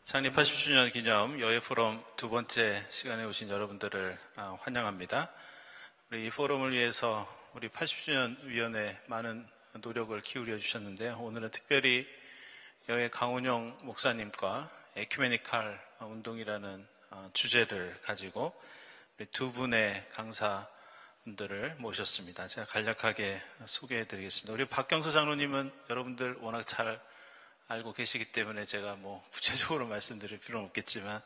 창립 80주년 기념 여회 포럼 두 번째 시간에 오신 여러분들을 환영합니다. 우리 이 포럼을 위해서 우리 80주년 위원회 많은 노력을 기울여 주셨는데요. 오늘은 특별히 여회 강운용 목사님과 에큐메니칼 운동이라는 주제를 가지고 우리 두 분의 강사분들을 모셨습니다. 제가 간략하게 소개해 드리겠습니다. 우리 박경수 장로님은 여러분들 워낙 잘 알고 계시기 때문에 제가 구체적으로 말씀드릴 필요는 없겠지만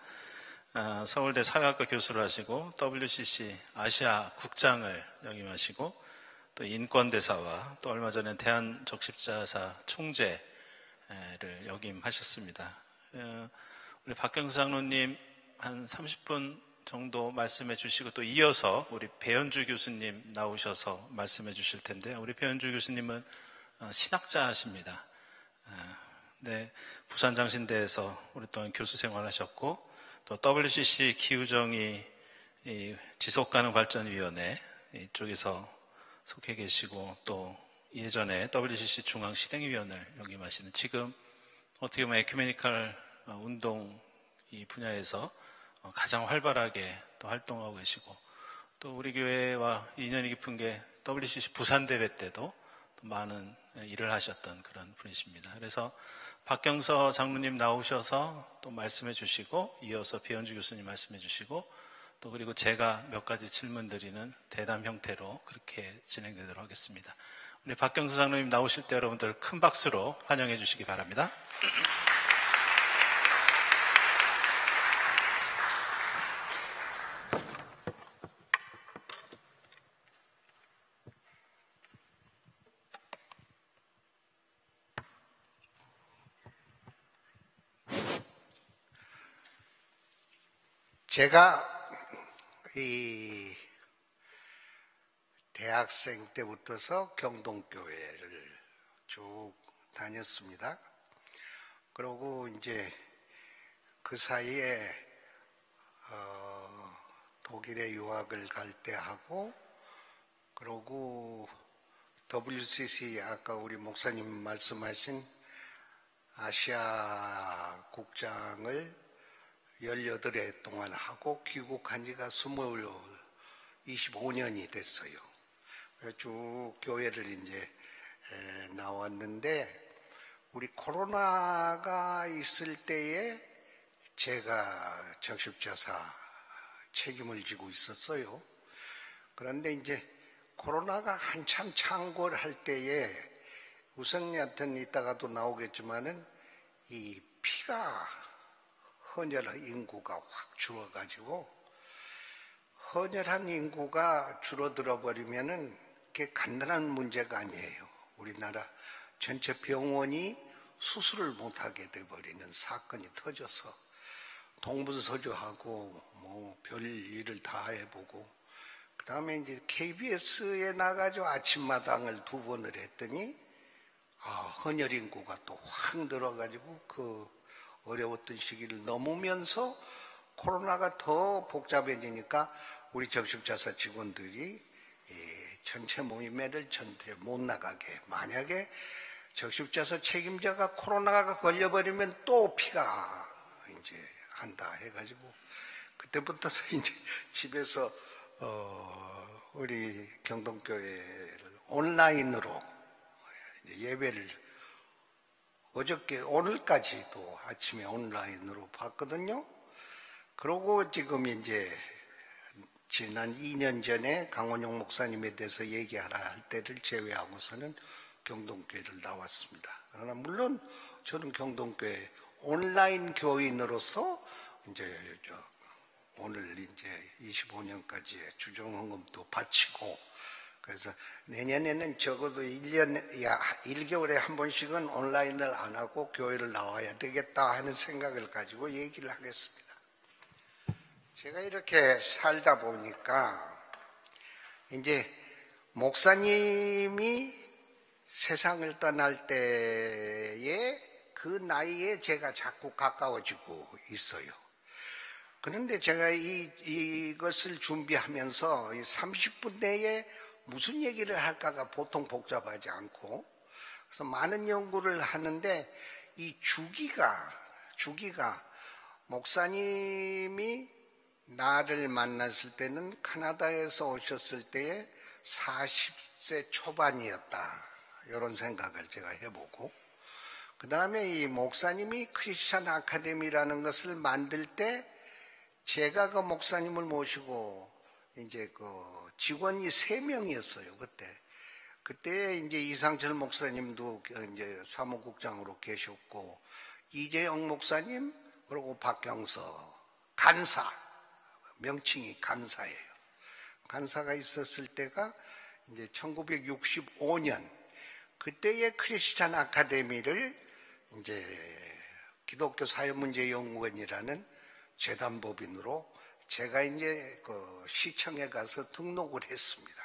서울대 사회학과 교수를 하시고 WCC 아시아 국장을 역임하시고 또 인권대사와 또 얼마 전에 대한적십자사 총재를 역임하셨습니다. 우리 박경수 장로님 한 30분 정도 말씀해 주시고 또 이어서 우리 배현주 교수님 나오셔서 말씀해 주실 텐데요. 우리 배현주 교수님은 신학자십니다. 네, 부산장신대에서 오랫동안 교수 생활하셨고 또 WCC 기후정의 지속가능발전위원회 이쪽에서 속해 계시고 또 예전에 WCC 중앙실행위원을 역임하시는 지금 어떻게 보면 에큐메니칼 운동 이 분야에서 가장 활발하게 또 활동하고 계시고 또 우리 교회와 인연이 깊은 게 WCC 부산대회 때도 또 많은 일을 하셨던 그런 분이십니다. 그래서 박경서 장로님 나오셔서 또 말씀해 주시고 이어서 배현주 교수님 말씀해 주시고 또 그리고 제가 몇 가지 질문 드리는 대담 형태로 그렇게 진행되도록 하겠습니다. 우리 박경서 장로님 나오실 때 여러분들 큰 박수로 환영해 주시기 바랍니다. 제가 이 대학생 때부터서 경동교회를 쭉 다녔습니다. 그리고 이제 그 사이에 독일에 유학을 갈 때 하고 그리고 WCC 아까 우리 목사님 말씀하신 아시아 국장을 18해 동안 하고 귀국한 지가 25년이 됐어요. 쭉 교회를 이제 나왔는데 우리 코로나가 있을 때에 제가 적십자사 책임을 지고 있었어요. 그런데 이제 코로나가 한참 창궐할 때에 우선 여튼 이따가도 나오겠지만은 이 피가 헌혈 인구가 확 줄어가지고 헌혈한 인구가 줄어들어 버리면은 그게 간단한 문제가 아니에요. 우리나라 전체 병원이 수술을 못하게 돼버리는 사건이 터져서 동분서주하고 별일을 다 해보고 그 다음에 이제 KBS에 나가서 아침마당을 2번을 했더니 헌혈 인구가 또 확 늘어가지고 그 어려웠던 시기를 넘으면서 코로나가 더 복잡해지니까 우리 적십자사 직원들이 전체 모임회를 전체 못 나가게 만약에 적십자사 책임자가 코로나가 걸려버리면 또 피가 이제 한다 해가지고 그때부터서 이제 집에서 우리 경동교회를 온라인으로 예배를 어저께 오늘까지도 아침에 온라인으로 봤거든요. 그러고 지금 이제 지난 2년 전에 강원용 목사님에 대해서 얘기하라 할 때를 제외하고서는 경동교회를 나왔습니다. 그러나 물론 저는 경동교회 온라인 교인으로서 이제 오늘 이제 25년까지의 주정헌금도 바치고 그래서 내년에는 적어도 1개월에 한 번씩은 온라인을 안 하고 교회를 나와야 되겠다 하는 생각을 가지고 얘기를 하겠습니다. 제가 이렇게 살다 보니까 이제 목사님이 세상을 떠날 때에 그 나이에 제가 자꾸 가까워지고 있어요. 그런데 제가 이것을 준비하면서 30분 내에 무슨 얘기를 할까가 보통 복잡하지 않고 그래서 많은 연구를 하는데 이 주기가 목사님이 나를 만났을 때는 카나다에서 오셨을 때에 40세 초반이었다. 이런 생각을 제가 해보고, 그 다음에 이 목사님이 크리스천 아카데미라는 것을 만들 때 제가 그 목사님을 모시고 이제 그 직원이 3명이었어요, 그때 이제 이상철 목사님도 이제 사무국장으로 계셨고, 이재영 목사님, 그리고 박경서, 간사, 명칭이 간사예요. 간사가 있었을 때가 이제 1965년, 그때의 크리스찬 아카데미를 이제 기독교 사회문제연구원이라는 재단법인으로 제가 이제 그 시청에 가서 등록을 했습니다.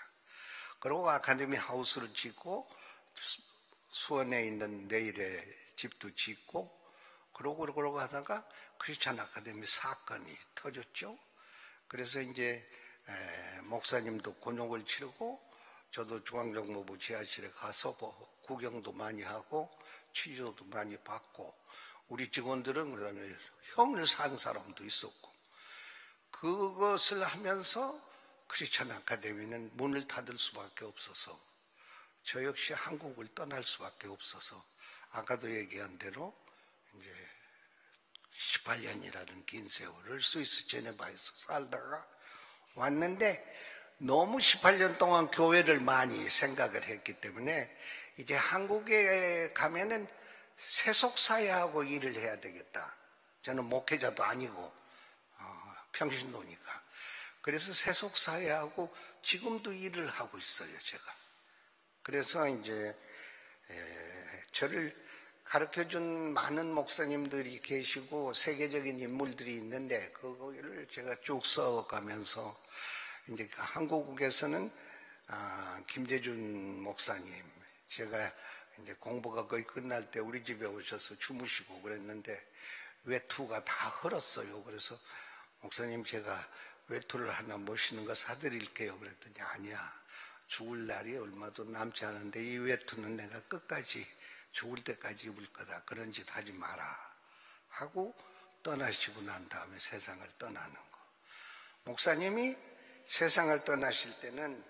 그리고 아카데미 하우스를 짓고 수원에 있는 내일의 집도 짓고 그러고 하다가 크리스찬 아카데미 사건이 터졌죠. 그래서 이제 목사님도 곤욕을 치르고 저도 중앙정보부 지하실에 가서 구경도 많이 하고 취조도 많이 받고, 우리 직원들은 그다음에 형을 산 사람도 있었고, 그것을 하면서 크리스천 아카데미는 문을 닫을 수밖에 없어서 저 역시 한국을 떠날 수밖에 없어서 아까도 얘기한 대로 이제 18년이라는 긴 세월을 스위스 제네바에서 살다가 왔는데, 너무 18년 동안 교회를 많이 생각을 했기 때문에 이제 한국에 가면은 세속사회하고 일을 해야 되겠다. 저는 목회자도 아니고 평신도니까. 그래서 세속사회하고 지금도 일을 하고 있어요, 제가. 그래서 이제 저를 가르쳐준 많은 목사님들이 계시고 세계적인 인물들이 있는데 그거를 제가 쭉 써가면서 이제 한국에서는 김재준 목사님, 제가 이제 공부가 거의 끝날 때 우리 집에 오셔서 주무시고 그랬는데 외투가 다 헐었어요. 그래서 목사님, 제가 외투를 하나 모시는 거 사드릴게요. 그랬더니 아니야, 죽을 날이 얼마도 남지 않은데 이 외투는 내가 끝까지 죽을 때까지 입을 거다. 그런 짓 하지 마라 하고 떠나시고 난 다음에 세상을 떠나는 거. 목사님이 세상을 떠나실 때는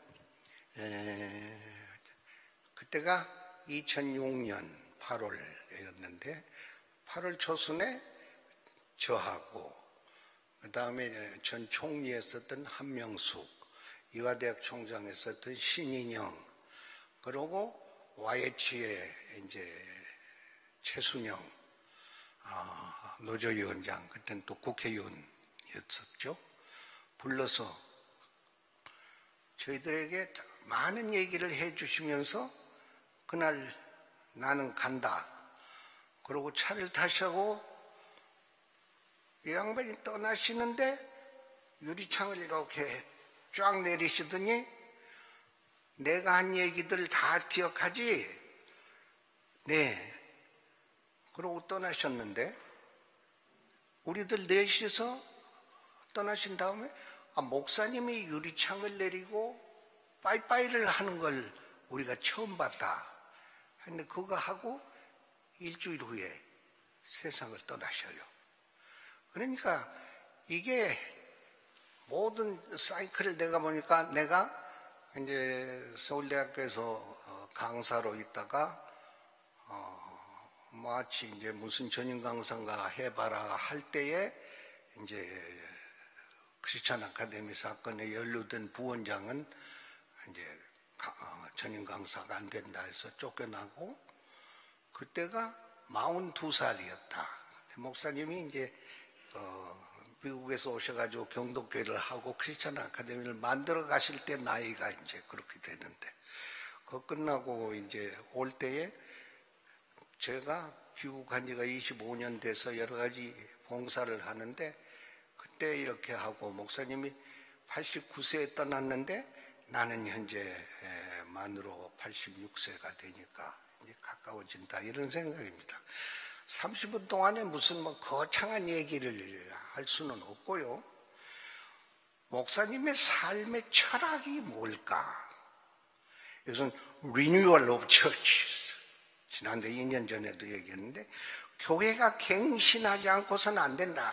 그때가 2006년 8월이었는데 8월 초순에 저하고 그 다음에 전 총리였었던 한명숙, 이화대학 총장했었던 신인영, 그리고 YH의 이제 최순영 노조위원장, 그때는 또 국회의원이었었죠. 불러서 저희들에게 많은 얘기를 해주시면서 그날 나는 간다. 그러고 차를 타시고 이 양반이 떠나시는데 유리창을 이렇게 쫙 내리시더니 내가 한 얘기들 다 기억하지? 네. 그러고 떠나셨는데 우리들 넷이서 떠나신 다음에 목사님이 유리창을 내리고 빠이빠이를 하는 걸 우리가 처음 봤다. 근데 그거 하고 일주일 후에 세상을 떠나셔요. 그러니까 이게 모든 사이클을 내가 보니까 내가 이제 서울대학교에서 강사로 있다가 마치 이제 무슨 전임 강사인가 해봐라 할 때에 이제 크리스천 아카데미 사건에 연루된 부원장은 이제 전임 강사가 안 된다 해서 쫓겨나고, 그때가 42살이었다. 목사님이 이제 미국에서 오셔가지고 경독교회를 하고 크리스천 아카데미를 만들어 가실 때 나이가 이제 그렇게 되는데, 그거 끝나고 이제 올 때에 제가 귀국한 지가 25년 돼서 여러 가지 봉사를 하는데, 그때 이렇게 하고 목사님이 89세에 떠났는데 나는 현재 만으로 86세가 되니까 이제 가까워진다, 이런 생각입니다. 30분 동안에 무슨 거창한 얘기를 할 수는 없고요. 목사님의 삶의 철학이 뭘까? 이것은 Renewal of Church. 지난해 2년 전에도 얘기했는데 교회가 갱신하지 않고서는 안 된다.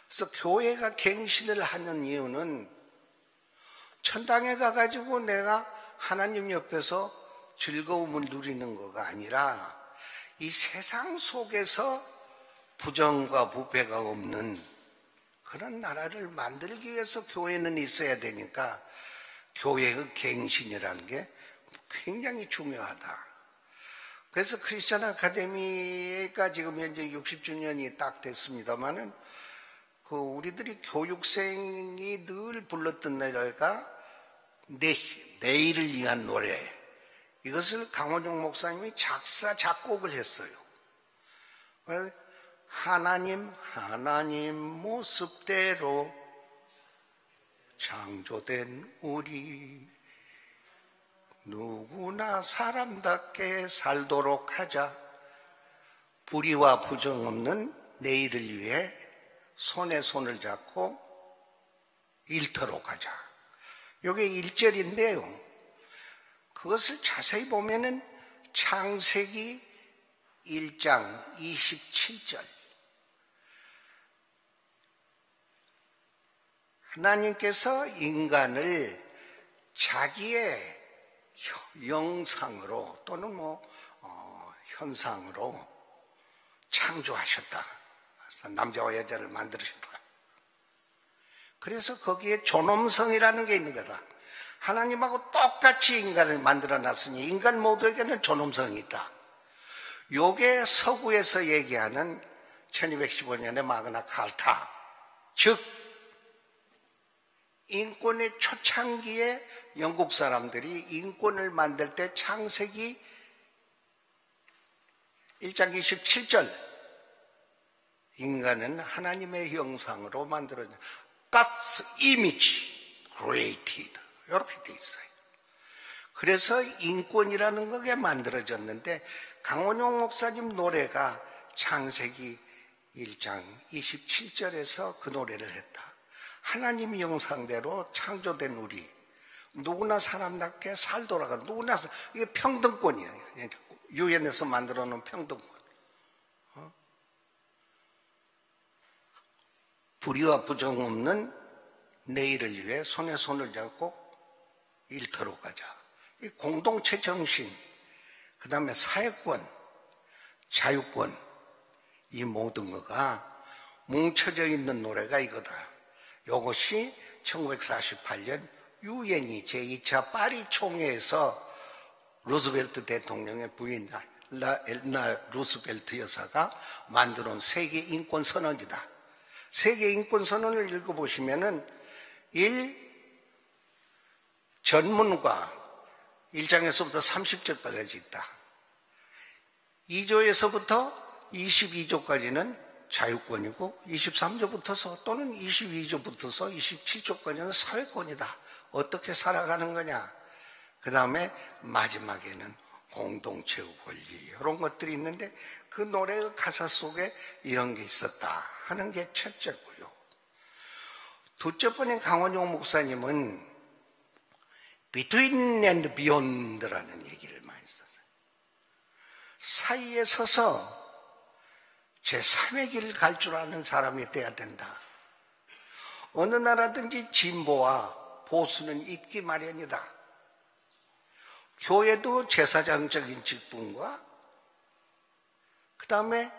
그래서 교회가 갱신을 하는 이유는 천당에 가가지고 내가 하나님 옆에서 즐거움을 누리는 거가 아니라 이 세상 속에서 부정과 부패가 없는 그런 나라를 만들기 위해서 교회는 있어야 되니까 교회의 갱신이라는 게 굉장히 중요하다. 그래서 크리스천 아카데미가 지금 현재 60주년이 딱 됐습니다만은 그 우리들이 교육생이 늘 불렀던 노래가 내일을 위한 노래, 이것을 강원종 목사님이 작사 작곡을 했어요. 그래서 하나님 모습대로 창조된 우리 누구나 사람답게 살도록 하자. 불의와 부정 없는 내일을 위해 손에 손을 잡고 일터로 가자. 이게 1절인데요. 그것을 자세히 보면은 창세기 1장 27절. 하나님께서 인간을 자기의 영상으로 또는 현상으로 창조하셨다. 남자와 여자를 만들으셨다. 그래서 거기에 존엄성이라는 게 있는 거다. 하나님하고 똑같이 인간을 만들어 놨으니 인간 모두에게는 존엄성이 있다. 요게 서구에서 얘기하는 1215년의 마그나 카타, 즉 인권의 초창기에 영국 사람들이 인권을 만들 때 창세기 1장 27절, 인간은 하나님의 형상으로 만들어진 God's image created, 이렇게 돼 있어요. 그래서 인권이라는 것이 만들어졌는데 강원용 목사님 노래가 창세기 1장 27절에서 그 노래를 했다. 하나님 형상대로 창조된 우리 누구나 사람답게 살도록, 누구나, 이게 평등권이에요. 유엔에서 만들어 놓은 평등권. 불의와 부정 없는 내일을 위해 손에 손을 잡고 일터로 가자. 이 공동체 정신, 그 다음에 사회권, 자유권, 이 모든 거가 뭉쳐져 있는 노래가 이거다. 이것이 1948년 유엔이 제2차 파리 총회에서 루스벨트 대통령의 부인 엘나 루스벨트 여사가 만들어 온 세계 인권 선언이다. 세계 인권 선언을 읽어보시면은 1. 전문과 1장에서부터 30절까지 있다. 2조에서부터 22조까지는 자유권이고 23조부터서 또는 22조부터서 27조까지는 사회권이다. 어떻게 살아가는 거냐. 그 다음에 마지막에는 공동체의 권리, 이런 것들이 있는데 그 노래의 가사 속에 이런 게 있었다 하는 게 첫째고요. 둘째 번인 강원용 목사님은 Between and Beyond라는 얘기를 많이 썼어요. 사이에 서서 제3의 길을 갈 줄 아는 사람이 돼야 된다. 어느 나라든지 진보와 보수는 있기 마련이다. 교회도 제사장적인 직분과 그 다음에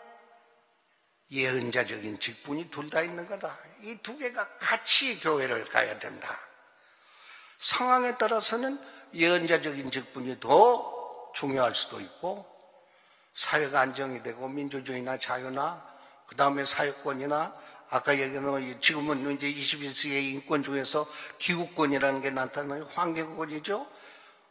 예언자적인 직분이 둘 다 있는 거다. 이 두 개가 같이 교회를 가야 된다. 상황에 따라서는 예언자적인 직분이 더 중요할 수도 있고, 사회가 안정이 되고 민주주의나 자유나 그 다음에 사회권이나 아까 얘기한 지금은 이제 21세기의 인권 중에서 기후권이라는 게 나타나는 환경권이죠.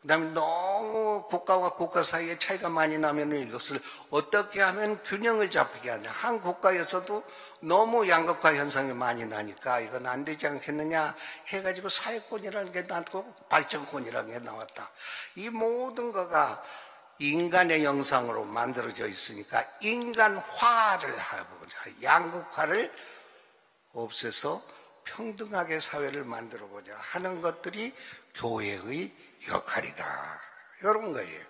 그 다음에 너무 국가와 국가 사이에 차이가 많이 나면 이것을 어떻게 하면 균형을 잡히게 하냐. 한 국가에서도 너무 양극화 현상이 많이 나니까 이건 안 되지 않겠느냐 해가지고 사회권이라는 게 나왔고 발전권이라는 게 나왔다. 이 모든 거가 인간의 형상으로 만들어져 있으니까 인간화를 하고 양극화를 없애서 평등하게 사회를 만들어보자 하는 것들이 교회의 역할이다. 이런 거예요.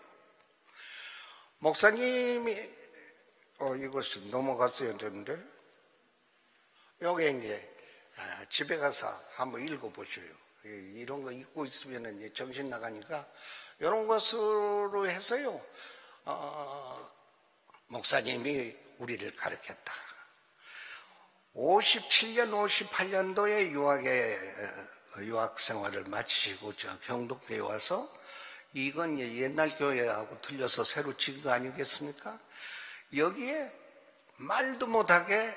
목사님이 이것이 넘어갔어야 되는데 요게 이제 집에 가서 한번 읽어보셔요. 이런 거 읽고 있으면 이제 정신 나가니까 이런 것으로 해서요. 목사님이 우리를 가르쳤다. 57년, 58년도에 유학 생활을 마치시고 저 경독교에 와서 이건 옛날 교회하고 틀려서 새로 지은 거 아니겠습니까? 여기에 말도 못하게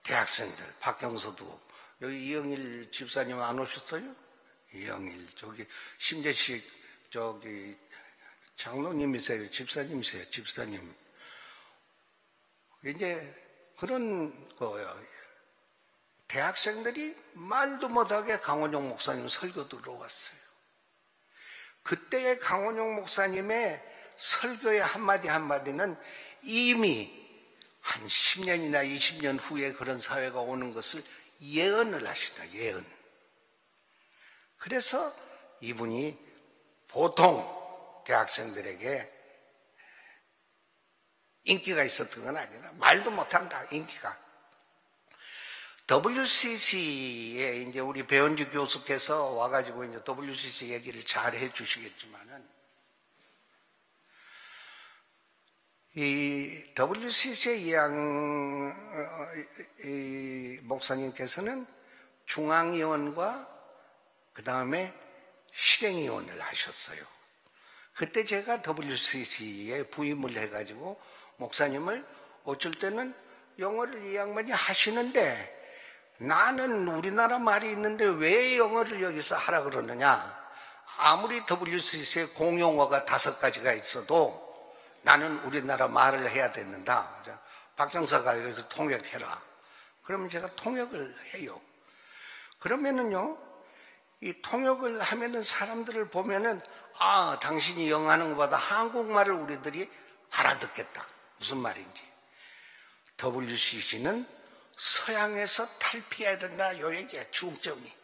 대학생들, 박경서도, 여기 이영일 집사님 안 오셨어요? 이영일, 저기, 심재식, 저기, 장로님이세요? 집사님이세요? 집사님. 이제 그런 거예요. 대학생들이 말도 못하게 강원용 목사님 설교 들어왔어요. 그때의 강원용 목사님의 설교의 한마디 한마디는 이미 한 10년이나 20년 후에 그런 사회가 오는 것을 예언을 하시나, 예언. 그래서 이분이 보통 대학생들에게 인기가 있었던 건 아니라 말도 못한다, 인기가. WCC에 이제 우리 배현주 교수께서 와가지고 이제 WCC 얘기를 잘 해주시겠지만은 이 WCC의 이 목사님께서는 중앙위원과 그 다음에 실행위원을 하셨어요. 그때 제가 WCC에 부임을 해가지고 목사님을 어쩔 때는 영어를 이 양반이 하시는데 나는 우리나라 말이 있는데 왜 영어를 여기서 하라 그러느냐. 아무리 WCC에 공용어가 5가지가 있어도 나는 우리나라 말을 해야 된다. 박경서가 여기서 통역해라. 그러면 제가 통역을 해요. 그러면은요, 이 통역을 하면은 사람들을 보면은 아, 당신이 영어 하는 것보다 한국말을 우리들이 알아듣겠다. 무슨 말인지. WCC는 서양에서 탈피해야 된다. 요 얘기야, 중점이.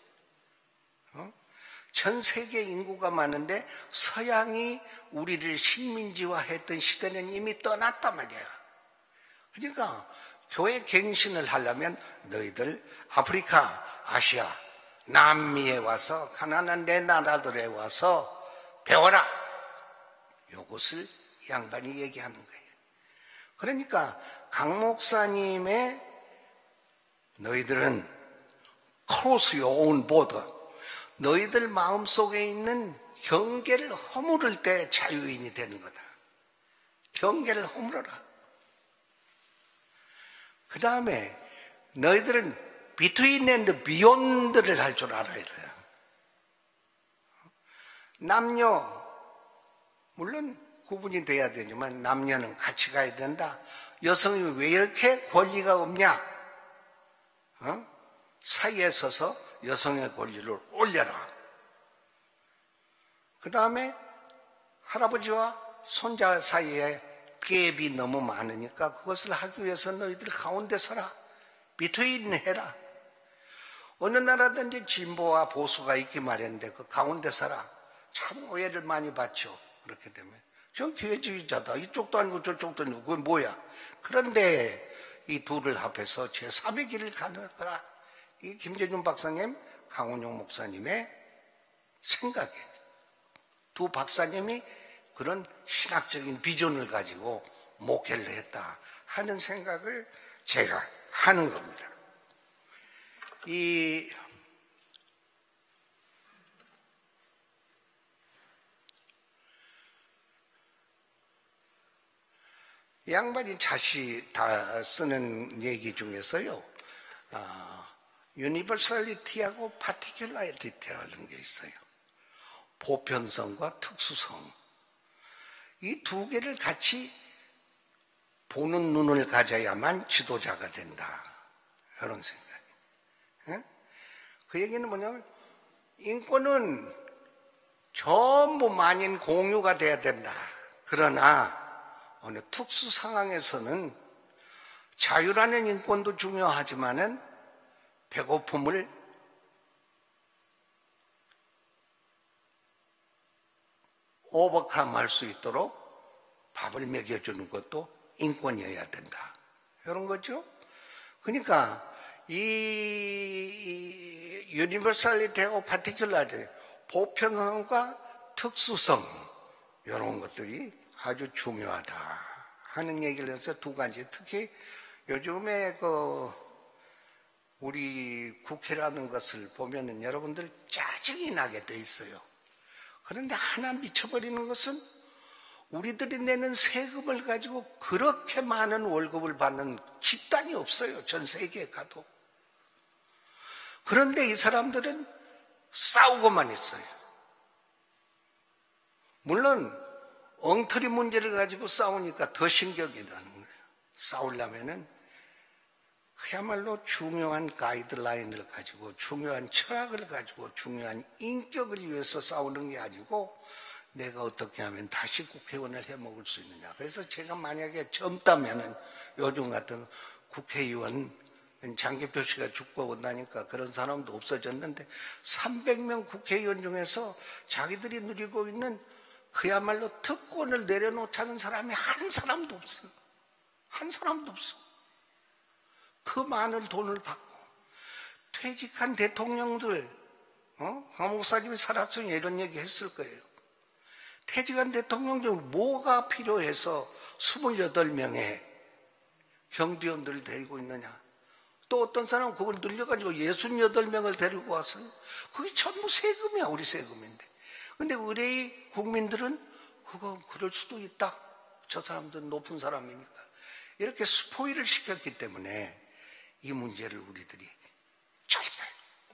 전 세계 인구가 많은데 서양이 우리를 식민지화했던 시대는 이미 떠났단 말이야. 그러니까 교회 갱신을 하려면 너희들 아프리카, 아시아, 남미에 와서 가난한 내 나라들에 와서 배워라. 요것을 양반이 얘기하는 거예요. 그러니까 강 목사님의 너희들은 cross your own border, 너희들 마음속에 있는 경계를 허물을 때 자유인이 되는 거다. 경계를 허물어라. 그 다음에 너희들은 between and beyond를 할 줄 알아야 돼요. 남녀 물론 구분이 돼야 되지만 남녀는 같이 가야 된다. 여성이 왜 이렇게 권리가 없냐? 사이에 서서 여성의 권리를 올려라. 그 다음에 할아버지와 손자 사이에 갭이 너무 많으니까 그것을 하기 위해서 너희들 가운데 서라. 비트윈 해라. 어느 나라든지 진보와 보수가 있기 마련인데 그 가운데 서라. 참 오해를 많이 받죠. 그렇게 되면 전 기회주의자다. 이쪽도 아니고 저쪽도 아니고 그건 뭐야. 그런데 이 둘을 합해서 제3의 길을 가는 거라. 이 김재준 박사님, 강원용 목사님의 생각이에요. 두 박사님이 그런 신학적인 비전을 가지고 목회를 했다 하는 생각을 제가 하는 겁니다. 이 양반이 자시 다 쓰는 얘기 중에서요, 유니버설리티하고 파티큘라리티라는 게 있어요. 보편성과 특수성. 이 두 개를 같이 보는 눈을 가져야만 지도자가 된다. 이런 생각. 그 얘기는 뭐냐면 인권은 전부 만인 공유가 돼야 된다. 그러나 어느 특수 상황에서는 자유라는 인권도 중요하지만은 배고픔을 오버컴 할 수 있도록 밥을 먹여주는 것도 인권이어야 된다. 이런 거죠. 그러니까 이 유니버설리티하고 파티큘라리티, 보편성과 특수성, 이런 것들이 아주 중요하다 하는 얘기를 해서 두 가지. 특히 요즘에 우리 국회라는 것을 보면은 여러분들 짜증이 나게 돼 있어요. 그런데 하나 미쳐버리는 것은 우리들이 내는 세금을 가지고 그렇게 많은 월급을 받는 집단이 없어요. 전 세계에 가도. 그런데 이 사람들은 싸우고만 있어요. 물론 엉터리 문제를 가지고 싸우니까 더 신경이 나는 거예요. 싸우려면은 그야말로 중요한 가이드라인을 가지고, 중요한 철학을 가지고, 중요한 인격을 위해서 싸우는 게 아니고 내가 어떻게 하면 다시 국회의원을 해먹을 수 있느냐. 그래서 제가 만약에 젊다면은 요즘 같은 국회의원, 장기표 씨가 죽고 온다니까 그런 사람도 없어졌는데 300명 국회의원 중에서 자기들이 누리고 있는 그야말로 특권을 내려놓자는 사람이 한 사람도 없어요. 한 사람도 없어. 그 많은 돈을 받고 퇴직한 대통령들, 강 목사님이 살았으니 이런 얘기 했을 거예요. 퇴직한 대통령 중 뭐가 필요해서 28명의 경비원들을 데리고 있느냐. 또 어떤 사람은 그걸 늘려가지고 68명을 데리고 왔어요. 그게 전부 세금이야, 우리 세금인데. 근데 의뢰의 국민들은 그거 그럴 수도 있다. 저 사람들은 높은 사람이니까. 이렇게 스포일을 시켰기 때문에 이 문제를 우리들이 절대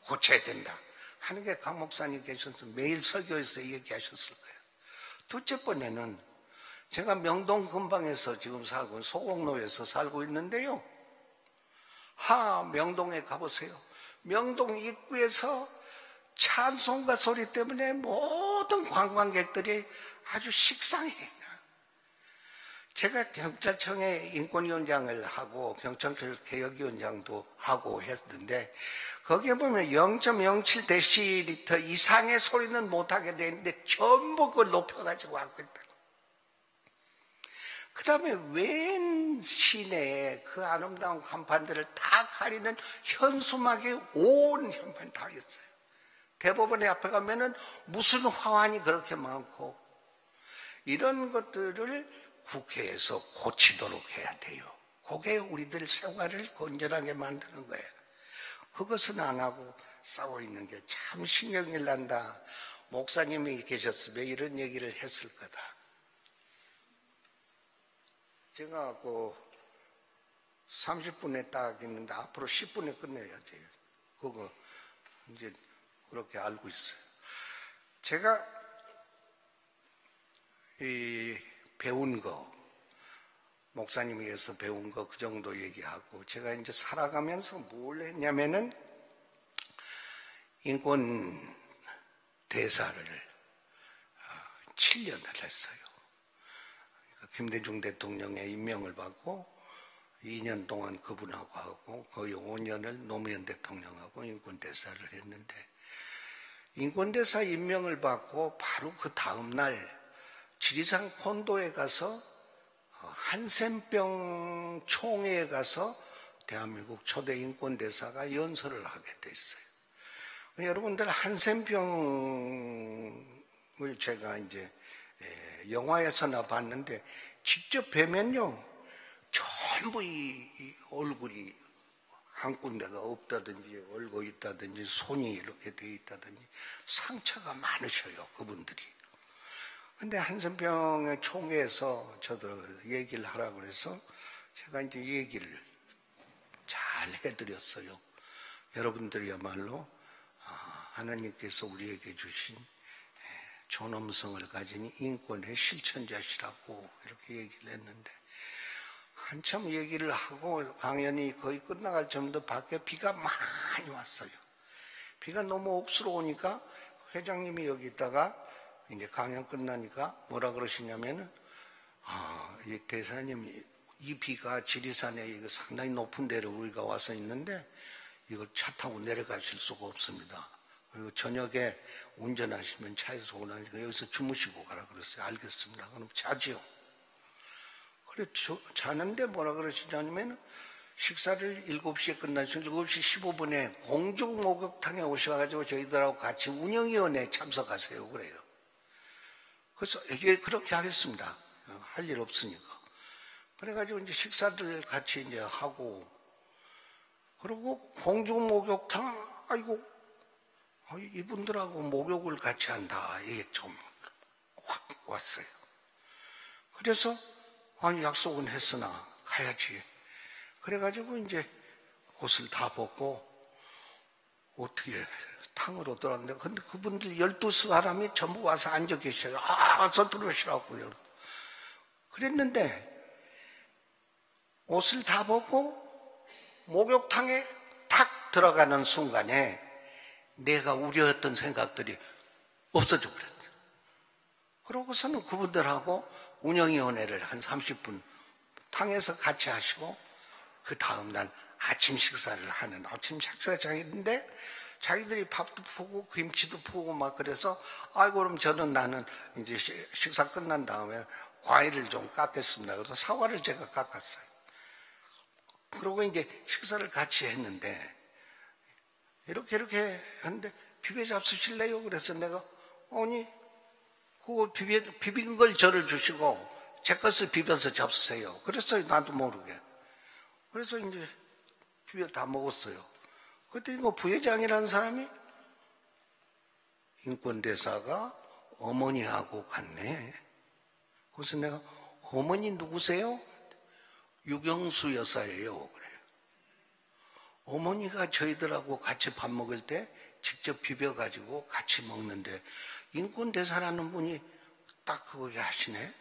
고쳐야 된다 하는 게 강 목사님 계셔서 매일 설교에서 얘기하셨을 거예요. 둘째 번째는 제가 명동 근방에서 지금 살고 소곡로에서 살고 있는데요. 명동에 가보세요. 명동 입구에서 찬송가 소리 때문에 모든 관광객들이 아주 식상해요. 제가 경찰청에 인권위원장을 하고 경찰청 개혁위원장도 하고 했는데 거기에 보면 0.07데시리터 이상의 소리는 못하게 돼 있는데 전부 그걸 높여가지고 하고 있다. 그 다음에 웬 시내에 그 아름다운 간판들을 다 가리는 현수막이 온 현판 다 있어요. 대법원에 앞에 가면은 무슨 화환이 그렇게 많고, 이런 것들을 국회에서 고치도록 해야 돼요. 그게 우리들 생활을 건전하게 만드는 거예요. 그것은 안 하고 싸워 있는 게 참 신경이 난다. 목사님이 계셨으면 이런 얘기를 했을 거다. 제가 30분에 딱 있는데 앞으로 10분에 끝내야 돼요. 그거 이제 그렇게 알고 있어요. 제가 배운 거, 목사님에게서 배운 거 그 정도 얘기하고, 제가 이제 살아가면서 뭘 했냐면은 인권 대사를 7년을 했어요. 김대중 대통령의 임명을 받고 2년 동안 그분하고 하고 거의 5년을 노무현 대통령하고 인권 대사를 했는데, 인권 대사 임명을 받고 바로 그 다음 날 지리산 콘도에 가서 한센병 총회에 가서 대한민국 초대 인권대사가 연설을 하게 됐어요. 여러분들 한센병을 제가 이제 영화에서나 봤는데 직접 뵈면요 전부 이 얼굴이 한 군데가 없다든지 얼고 있다든지 손이 이렇게 돼 있다든지 상처가 많으셔요, 그분들이. 근데 한센병의 총회에서 저도 얘기를 하라고 그래서 제가 이제 얘기를 잘 해드렸어요. 여러분들이야말로 하나님께서 우리에게 주신 존엄성을 가진 인권의 실천자시라고 이렇게 얘기를 했는데, 한참 얘기를 하고 강연이 거의 끝나갈 쯤도 밖에 비가 많이 왔어요. 비가 너무 억수로우니까 회장님이 여기 있다가 이제 강연 끝나니까 뭐라 그러시냐면은, 이 대사님, 이 비가 지리산에 이거 상당히 높은 데로 우리가 와서 있는데 이걸 차 타고 내려가실 수가 없습니다. 그리고 저녁에 운전하시면 차에서 오라니까 여기서 주무시고 가라 그랬어요. 알겠습니다. 그럼 자지요. 그래 자는데 뭐라 그러시냐면 식사를 7시에 끝나서 7시 15분에 공중 목욕탕에 오셔가지고 저희들하고 같이 운영위원회에 참석하세요. 그래요. 그래서 이게 그렇게 하겠습니다. 할 일 없으니까. 그래가지고 이제 식사들 같이 이제 하고, 그리고 공중 목욕탕, 아이고, 이분들하고 목욕을 같이 한다. 이게 좀 확 왔어요. 그래서, 아니, 약속은 했으나 가야지. 그래가지고 이제 옷을 다 벗고 어떻게 탕으로 들어왔는데, 근데 그분들 12사람이 전부 와서 앉아 계셔요. 어서 들어오시라고요. 그랬는데 옷을 다 벗고 목욕탕에 탁 들어가는 순간에 내가 우려했던 생각들이 없어져 버렸어요. 그러고서는 그분들하고 운영위원회를 한 30분 탕에서 같이 하시고, 그 다음날 아침 식사를 하는 아침 식사장인데, 자기들이 밥도 푸고 김치도 푸고 막 그래서, 아이고 그럼 나는 이제 식사 끝난 다음에 과일을 좀 깎겠습니다. 그래서 사과를 제가 깎았어요. 그러고 이제 식사를 같이 했는데, 이렇게 했는데 비벼 잡수실래요? 그래서 내가, 아니 그거 비빈 걸 저를 주시고 제 것을 비벼서 잡수세요. 그랬어요. 나도 모르게. 그래서 이제 비벼 다 먹었어요. 그때 이거 부회장이라는 사람이 인권대사가 어머니하고 갔네. 그래서 내가, 어머니 누구세요? 유경수 여사예요. 그래요. 어머니가 저희들하고 같이 밥 먹을 때 직접 비벼가지고 같이 먹는데, 인권대사라는 분이 딱 그거 하시네.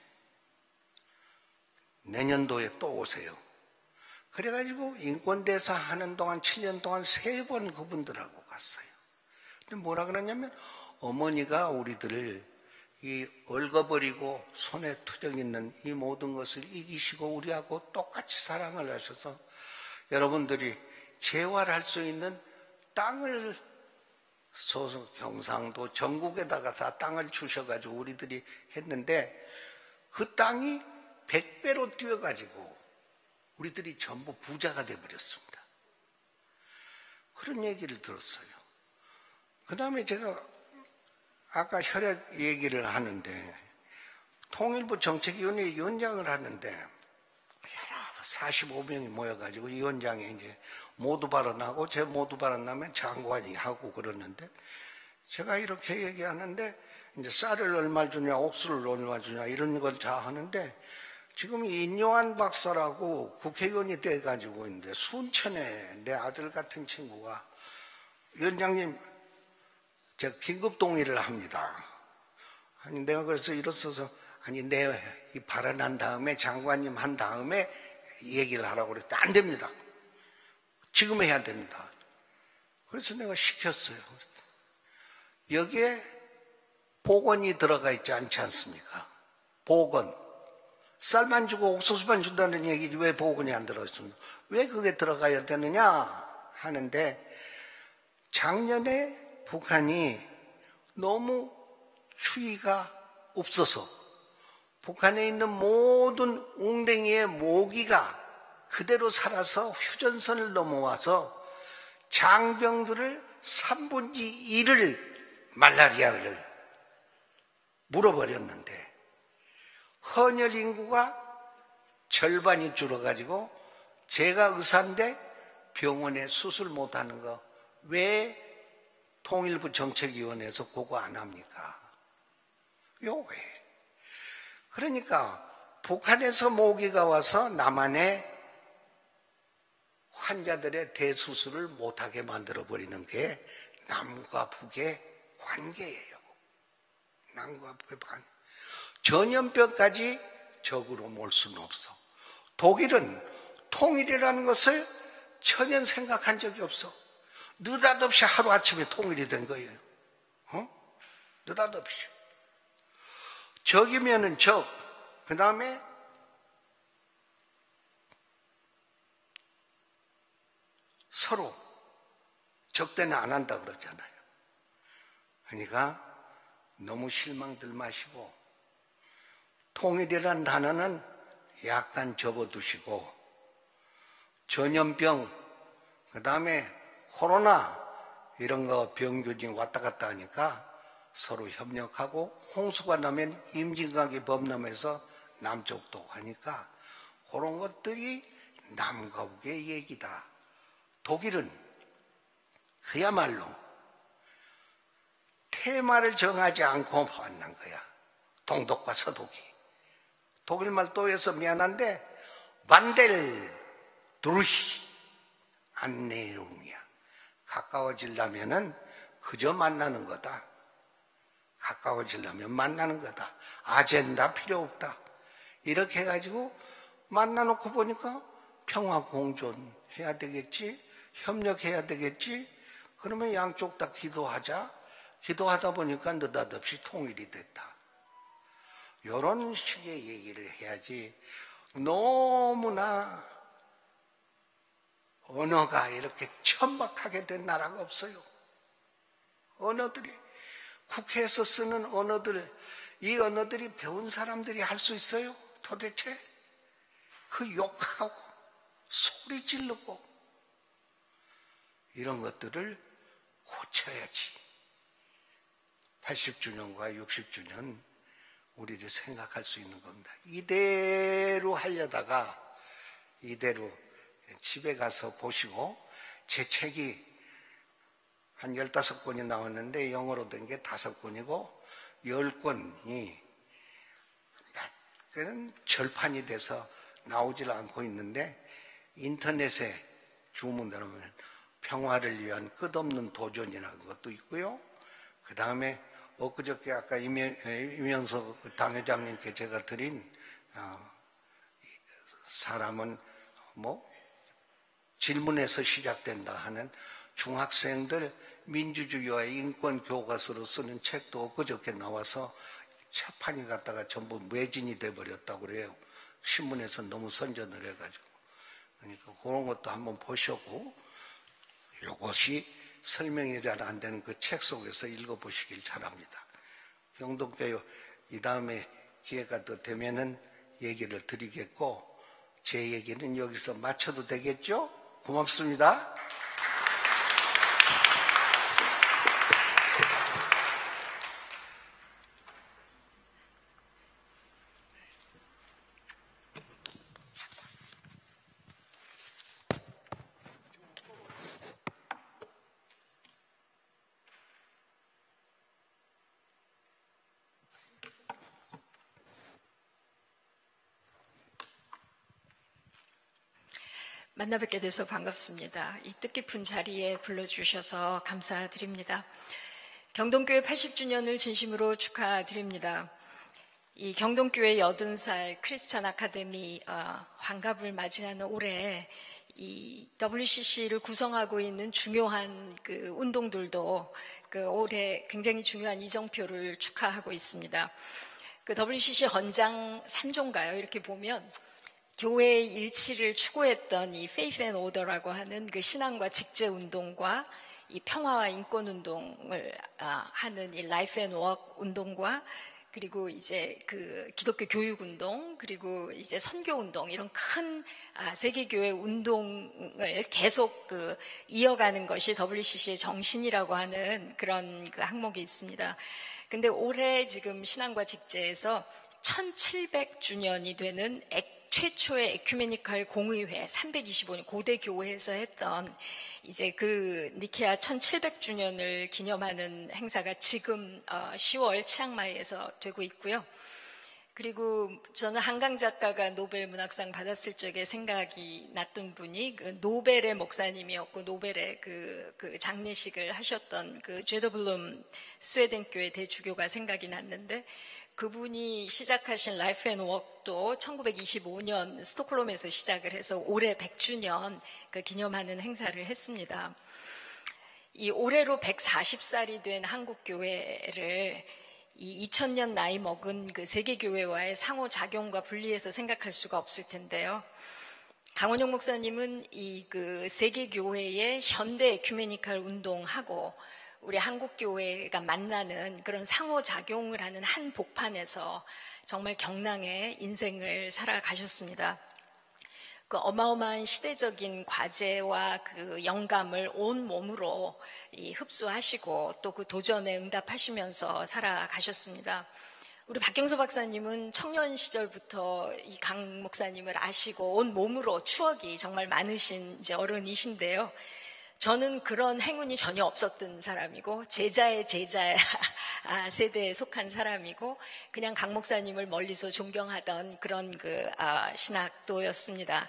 내년도에 또 오세요. 그래가지고 인권대사 하는 동안 7년 동안 3번 그분들하고 갔어요. 근데 뭐라 그러냐면, 어머니가 우리들을 이 얽어버리고 손에 투정 있는 이 모든 것을 이기시고 우리하고 똑같이 사랑을 하셔서 여러분들이 재활할 수 있는 땅을 소속 경상도 전국에다가 다 땅을 주셔가지고 우리들이 했는데, 그 땅이 100배로 뛰어가지고 우리들이 전부 부자가 돼버렸습니다. 그런 얘기를 들었어요. 그 다음에 제가 아까 혈액 얘기를 하는데, 통일부 정책위원회 위원장을 하는데 45명이 모여가지고 위원장이 이제 모두 발언하고, 제 모두 발언하면 장관이 하고 그러는데, 제가 이렇게 얘기하는데 이제 쌀을 얼마 주냐, 옥수를 얼마 주냐 이런 걸 다 하는데, 지금 인요한 박사라고 국회의원이 돼가지고 있는데, 순천에 내 아들 같은 친구가, 위원장님 제가 긴급 동의를 합니다. 아니 내가 그래서 일어서서, 아니 내 이 발언한 다음에 장관님 한 다음에 얘기를 하라고 그랬더니 안 됩니다. 지금 해야 됩니다. 그래서 내가 시켰어요. 여기에 복원이 들어가 있지 않지 않습니까? 복원. 쌀만 주고 옥수수만 준다는 얘기지 왜 복원이 안 들어있습니까? 왜 그게 들어가야 되느냐 하는데, 작년에 북한이 너무 추위가 없어서 북한에 있는 모든 웅댕이의 모기가 그대로 살아서 휴전선을 넘어와서 장병들을 3분의 1을 말라리아를 물어버렸는데, 헌혈 인구가 절반이 줄어가지고 제가 의사인데 병원에 수술 못하는 거 왜 통일부 정책위원회에서 그거 안 합니까? 요 왜? 그러니까 북한에서 모기가 와서 남한의 환자들의 대수술을 못하게 만들어버리는 게 남과 북의 관계예요. 남과 북의 관계. 전염병까지 적으로 몰 수는 없어. 독일은 통일이라는 것을 전혀 생각한 적이 없어. 느닷없이 하루아침에 통일이 된 거예요. 느닷없이. 적이면은 적, 그 다음에 서로 적대는 안 한다 그러잖아요. 그러니까 너무 실망들 마시고, 통일이란 단어는 약간 접어두시고, 전염병, 그 다음에 코로나 이런 거 병균이 왔다 갔다 하니까 서로 협력하고, 홍수가 나면 임진각이 범람해서 남쪽도 하니까 그런 것들이 남과 북의 얘기다. 독일은 그야말로 테마를 정하지 않고 만난 거야. 동독과 서독이. 독일말 또 해서 미안한데 반델 드루히 안내rum이야. 가까워지려면은 그저 만나는 거다. 가까워지려면 만나는 거다. 아젠다 필요 없다. 이렇게 해가지고 만나놓고 보니까 평화 공존해야 되겠지, 협력해야 되겠지. 그러면 양쪽 다 기도하자. 기도하다 보니까 느닷없이 통일이 됐다. 이런 식의 얘기를 해야지. 너무나 언어가 이렇게 천박하게 된 나라가 없어요. 언어들이, 국회에서 쓰는 언어들, 이 언어들이 배운 사람들이 할 수 있어요? 도대체? 그 욕하고 소리 지르고 이런 것들을 고쳐야지. 80주년과 60주년 우리들 생각할 수 있는 겁니다. 이대로 하려다가 이대로 집에 가서 보시고, 제 책이 한 15권이 나왔는데 영어로 된 게 5권이고 10권이 약간 절판이 돼서 나오질 않고 있는데, 인터넷에 주문하면 평화를 위한 끝없는 도전이라는 것도 있고요. 그 다음에 엊그저께 아까 이명석 당회장님께 제가 드린 사람은 질문에서 시작된다 하는 중학생들 민주주의와 인권 교과서로 쓰는 책도 엊그저께 나와서 철판이 갔다가 전부 매진이 돼버렸다고 그래요. 신문에서 너무 선전을 해가지고. 그러니까 그런 것도 한번 보시고, 이것이 설명이 잘 안 되는 그 책 속에서 읽어보시길 바랍니다. 경동교회 이 다음에 기회가 더 되면은 얘기를 드리겠고, 제 얘기는 여기서 마쳐도 되겠죠? 고맙습니다. 만나 뵙게 돼서 반갑습니다. 이 뜻깊은 자리에 불러주셔서 감사드립니다. 경동교회 80주년을 진심으로 축하드립니다. 이 경동교회 80살 크리스찬 아카데미 환갑을 맞이하는 올해 이 WCC를 구성하고 있는 중요한 그 운동들도 그 올해 굉장히 중요한 이정표를 축하하고 있습니다. 그 WCC 헌장 3조인가요? 이렇게 보면 교회의 일치를 추구했던 이 Faith and Order라고 하는 그 신앙과 직제 운동과 이 평화와 인권 운동을 하는 이 Life and Work 운동과, 그리고 이제 그 기독교 교육 운동, 그리고 이제 선교 운동, 이런 큰 세계교회 운동을 계속 그 이어가는 것이 WCC의 정신이라고 하는 그런 그 항목이 있습니다. 근데 올해 지금 신앙과 직제에서 1700주년이 되는 최초의 에큐메니컬 공의회 325년 고대 교회에서 했던 이제 그 니케아 1700주년을 기념하는 행사가 지금 10월 치앙마이에서 되고 있고요. 그리고 저는 한강 작가가 노벨 문학상 받았을 적에 생각이 났던 분이 그 노벨의 목사님이었고, 노벨의 그 장례식을 하셨던 그 제더블룸 스웨덴 교회 대주교가 생각이 났는데, 그분이 시작하신 라이프 앤 워크도 1925년 스톡홀름에서 시작을 해서 올해 100주년 그 기념하는 행사를 했습니다. 이 올해로 140살이 된 한국교회를 이 2000년 나이 먹은 그 세계교회와의 상호작용과 분리해서 생각할 수가 없을 텐데요. 강원용 목사님은 이 그 세계교회의 현대 에큐메니컬 운동하고 우리 한국교회가 만나는 그런 상호작용을 하는 한 복판에서 정말 경랑의 인생을 살아가셨습니다. 그 어마어마한 시대적인 과제와 그 영감을 온 몸으로 흡수하시고 또 그 도전에 응답하시면서 살아가셨습니다. 우리 박경서 박사님은 청년 시절부터 이 강 목사님을 아시고 온 몸으로 추억이 정말 많으신 이제 어른이신데요. 저는 그런 행운이 전혀 없었던 사람이고 제자의 제자 세대에 속한 사람이고 그냥 강 목사님을 멀리서 존경하던 그런 신학도였습니다.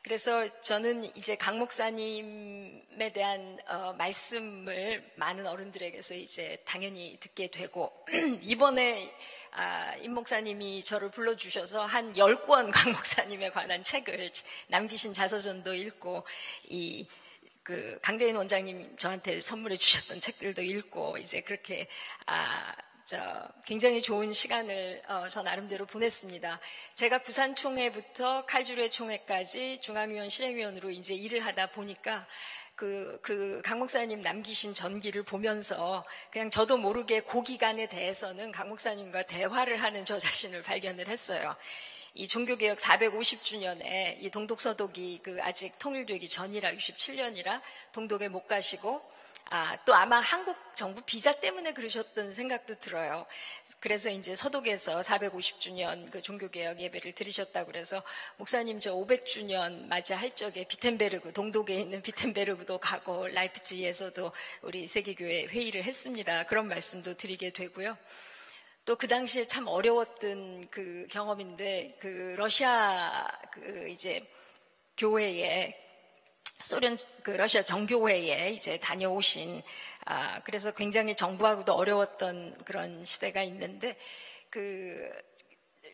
그래서 저는 이제 강 목사님에 대한 말씀을 많은 어른들에게서 이제 당연히 듣게 되고 이번에 임 목사님이 저를 불러주셔서 한 10권 강 목사님에 관한 책을 남기신 자서전도 읽고 강대인 원장님 저한테 선물해 주셨던 책들도 읽고 이제 그렇게 굉장히 좋은 시간을 저 나름대로 보냈습니다. 제가 부산총회부터 칼주르의 총회까지 중앙위원 실행위원으로 이제 일을 하다 보니까 강 목사님 남기신 전기를 보면서 그냥 저도 모르게 그 기간에 대해서는 강 목사님과 대화를 하는 저 자신을 발견을 했어요. 이 종교개혁 450주년에 이 동독서독이 아직 통일되기 전이라 67년이라 동독에 못 가시고 또 아마 한국 정부 비자 때문에 그러셨던 생각도 들어요. 그래서 이제 서독에서 450주년 그 종교개혁 예배를 드리셨다고 그래서 목사님 저 500주년 맞이할 적에 비텐베르그 동독에 있는 비텐베르그도 가고 라이프치히에서도 우리 세계교회 회의를 했습니다. 그런 말씀도 드리게 되고요. 또 그 당시에 참 어려웠던 그 경험인데 러시아 이제 교회에 소련 러시아 정교회에 이제 다녀오신 그래서 굉장히 정부하고도 어려웠던 그런 시대가 있는데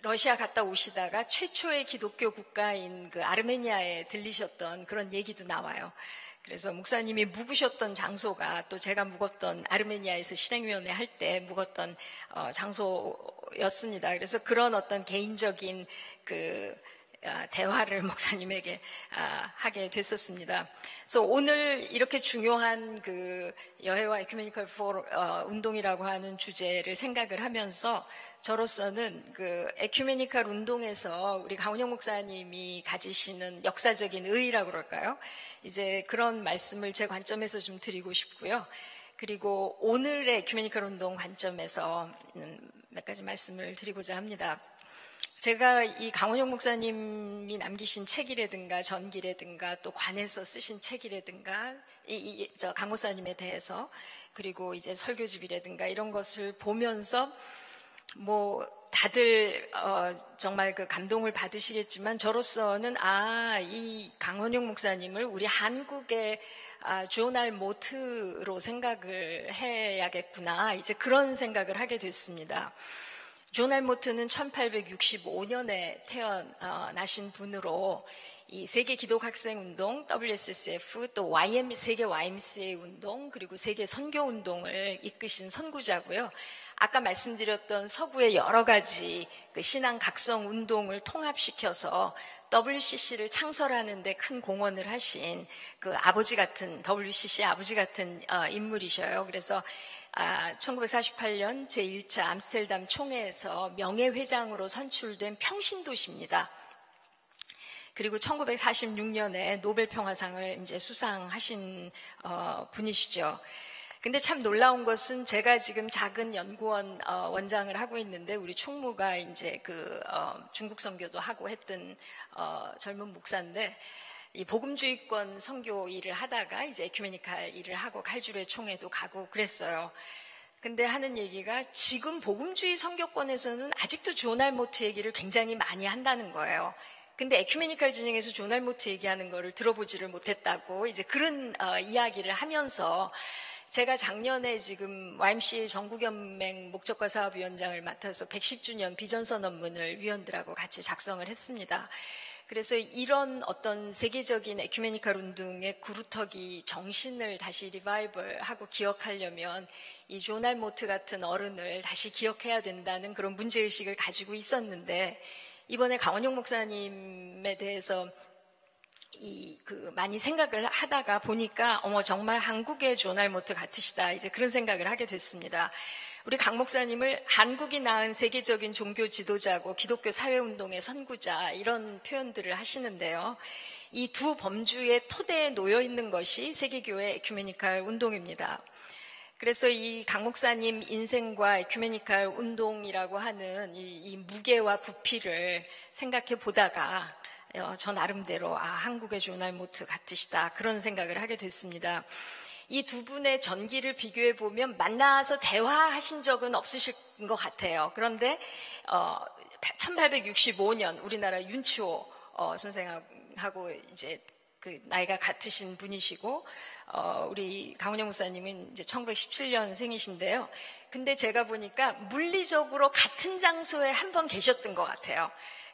러시아 갔다 오시다가 최초의 기독교 국가인 아르메니아에 들리셨던 그런 얘기도 나와요. 그래서 목사님이 묵으셨던 장소가 또 제가 묵었던 아르메니아에서 실행위원회 할 때 묵었던 장소였습니다. 그래서 그런 어떤 개인적인 대화를 목사님에게 하게 됐었습니다. 그래서 오늘 이렇게 중요한 여해와 에큐메니컬 운동이라고 하는 주제를 생각을 하면서 저로서는 에큐메니컬 운동에서 우리 강원영 목사님이 가지시는 역사적인 의의라고 그럴까요? 이제 그런 말씀을 제 관점에서 좀 드리고 싶고요. 그리고 오늘의 에큐메니컬 운동 관점에서 몇 가지 말씀을 드리고자 합니다. 제가 이 강원영 목사님이 남기신 책이라든가 전기라든가 또 관에서 쓰신 책이라든가 강 목사님에 대해서 그리고 이제 설교집이라든가 이런 것을 보면서 다들 정말 감동을 받으시겠지만 저로서는 이 강원영 목사님을 우리 한국의 존 알 모트로 생각을 해야겠구나 이제 그런 생각을 하게 됐습니다. 존 알 모트는 1865년에 태어나신 분으로 이 세계 기독학생 운동, WSSF, 또 세계 YMCA 운동, 그리고 세계 선교 운동을 이끄신 선구자고요. 아까 말씀드렸던 서구의 여러 가지 신앙 각성 운동을 통합시켜서 WCC를 창설하는 데 큰 공헌을 하신 아버지 같은, WCC 아버지 같은 인물이셔요. 그래서 1948년 제1차 암스테르담 총회에서 명예회장으로 선출된 평신도시입니다. 그리고 1946년에 노벨 평화상을 이제 수상하신 분이시죠. 근데 참 놀라운 것은 제가 지금 작은 연구원 원장을 하고 있는데 우리 총무가 이제 중국 선교도 하고 했던 젊은 목사인데 이 복음주의권 선교 일을 하다가 이제 에큐메니칼 일을 하고 칼주르의 총회도 가고 그랬어요. 근데 하는 얘기가 지금 복음주의 선교권에서는 아직도 존 알 모트 얘기를 굉장히 많이 한다는 거예요. 근데 에큐메니칼 진영에서 존 알 모트 얘기하는 거를 들어보지를 못했다고 이제 그런 이야기를 하면서 제가 작년에 지금 YMCA 전국연맹 목적과 사업위원장을 맡아서 110주년 비전선언문을 위원들하고 같이 작성을 했습니다. 그래서 이런 어떤 세계적인 에큐메니칼 운동의 구루터기 정신을 다시 리바이벌하고 기억하려면 이 존 알 모트 같은 어른을 다시 기억해야 된다는 그런 문제의식을 가지고 있었는데 이번에 강원영 목사님에 대해서 많이 생각을 하다가 보니까 정말 한국의 존 알 모트 같으시다 이제 그런 생각을 하게 됐습니다. 우리 강 목사님을 한국이 낳은 세계적인 종교 지도자고 기독교 사회운동의 선구자 이런 표현들을 하시는데요. 이 두 범주의 토대에 놓여 있는 것이 세계교회 에큐메니칼 운동입니다. 그래서 이 강 목사님 인생과 에큐메니칼 운동이라고 하는 이 무게와 부피를 생각해 보다가 저 나름대로 한국의 존 알모트 같으시다 그런 생각을 하게 됐습니다. 이 두 분의 전기를 비교해 보면 만나서 대화하신 적은 없으실 것 같아요. 그런데 1865년 우리나라 윤치호 선생하고 이제 그 나이가 같으신 분이시고 우리 강원영 목사님은 이제 1917년생이신데요. 근데 제가 보니까 물리적으로 같은 장소에 한 번 계셨던 것 같아요.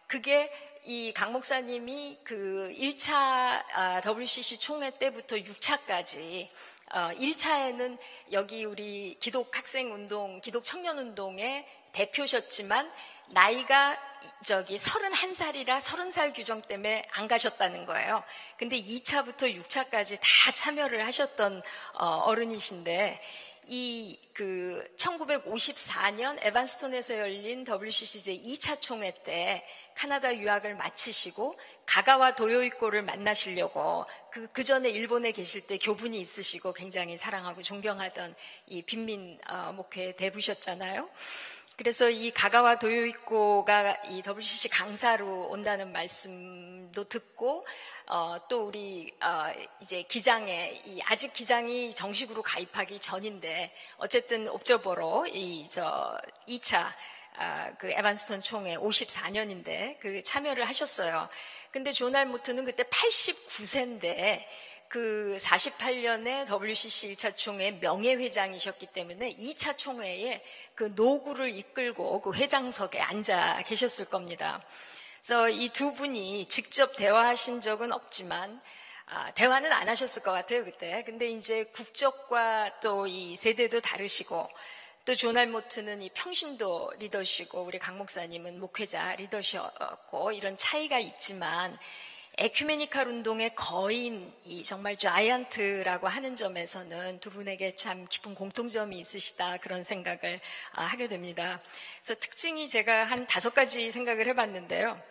그게 이 강 목사님이 그 1차 WCC 총회 때부터 6차까지 1차에는 여기 우리 기독학생운동, 기독청년운동의 대표셨지만 나이가 31살이라 30살 규정 때문에 안 가셨다는 거예요. 근데 2차부터 6차까지 다 참여를 하셨던 어른이신데 이 1954년 에반스톤에서 열린 WCC 제2차 총회 때 카나다 유학을 마치시고 가가와 도요이코를 만나시려고 그 전에 일본에 계실 때 교분이 있으시고 굉장히 사랑하고 존경하던 이 빈민 목회 대부셨잖아요. 그래서 이 가가와 도요이코가 이 WCC 강사로 온다는 말씀도 듣고 또 우리 이제 기장에 아직 기장이 정식으로 가입하기 전인데 어쨌든 옵저버로 2차 그 에반스톤 총회 54년인데 그 참여를 하셨어요. 근데 존 알모트는 그때 89세인데 그 48년에 WCC 1차 총회 명예회장이셨기 때문에 2차 총회에 그 노구를 이끌고 그 회장석에 앉아 계셨을 겁니다. 그래서 이 두 분이 직접 대화하신 적은 없지만 대화는 안 하셨을 것 같아요 그때. 근데 이제 국적과 또 이 세대도 다르시고 또 존 알모트는 이 평신도 리더시고 우리 강 목사님은 목회자 리더셨고 이런 차이가 있지만 에큐메니칼 운동의 거인, 이 정말 자이언트라고 하는 점에서는 두 분에게 참 깊은 공통점이 있으시다 그런 생각을 하게 됩니다. 그래서 특징이 제가 한 5가지 생각을 해봤는데요.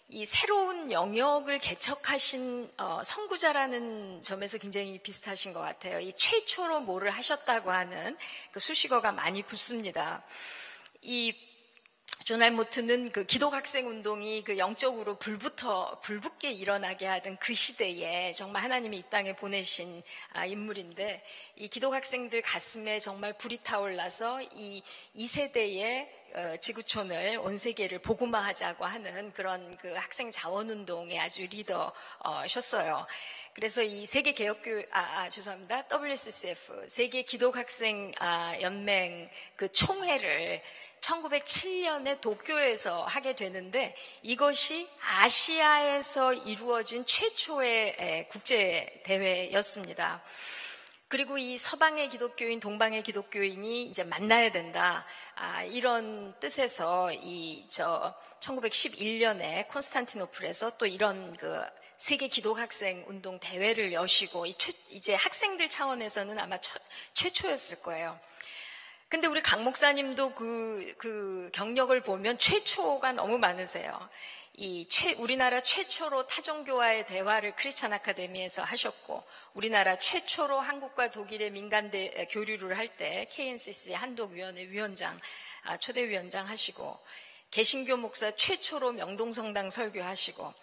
이 새로운 영역을 개척하신 선구자라는 점에서 굉장히 비슷하신 것 같아요. 이 최초로 뭐를 하셨다고 하는 그 수식어가 많이 붙습니다. 이 존 알모트는 그 기독학생 운동이 그 영적으로 불붙게 일어나게 하던 그 시대에 정말 하나님이 이 땅에 보내신 인물인데 이 기독학생들 가슴에 정말 불이 타올라서 이 세대의 지구촌을 온 세계를 복음화하자고 하는 그런 그 학생 자원운동의 아주 리더셨어요. 그래서 이 세계 개혁교회 죄송합니다. WCCF 세계 기독학생 연맹 그 총회를 1907년에 도쿄에서 하게 되는데 이것이 아시아에서 이루어진 최초의 국제 대회였습니다. 그리고 이 서방의 기독교인, 동방의 기독교인이 이제 만나야 된다. 이런 뜻에서 1911년에 콘스탄티노플에서 또 이런 그 세계 기독학생 운동 대회를 여시고 이제 학생들 차원에서는 아마 최초였을 거예요. 근데 우리 강 목사님도 그 경력을 보면 최초가 너무 많으세요. 우리나라 최초로 타종교와의 대화를 크리스찬 아카데미에서 하셨고, 우리나라 최초로 한국과 독일의 민간대 교류를 할 때 KNCC 한독위원회 위원장, 초대위원장 하시고, 개신교 목사 최초로 명동성당 설교하시고,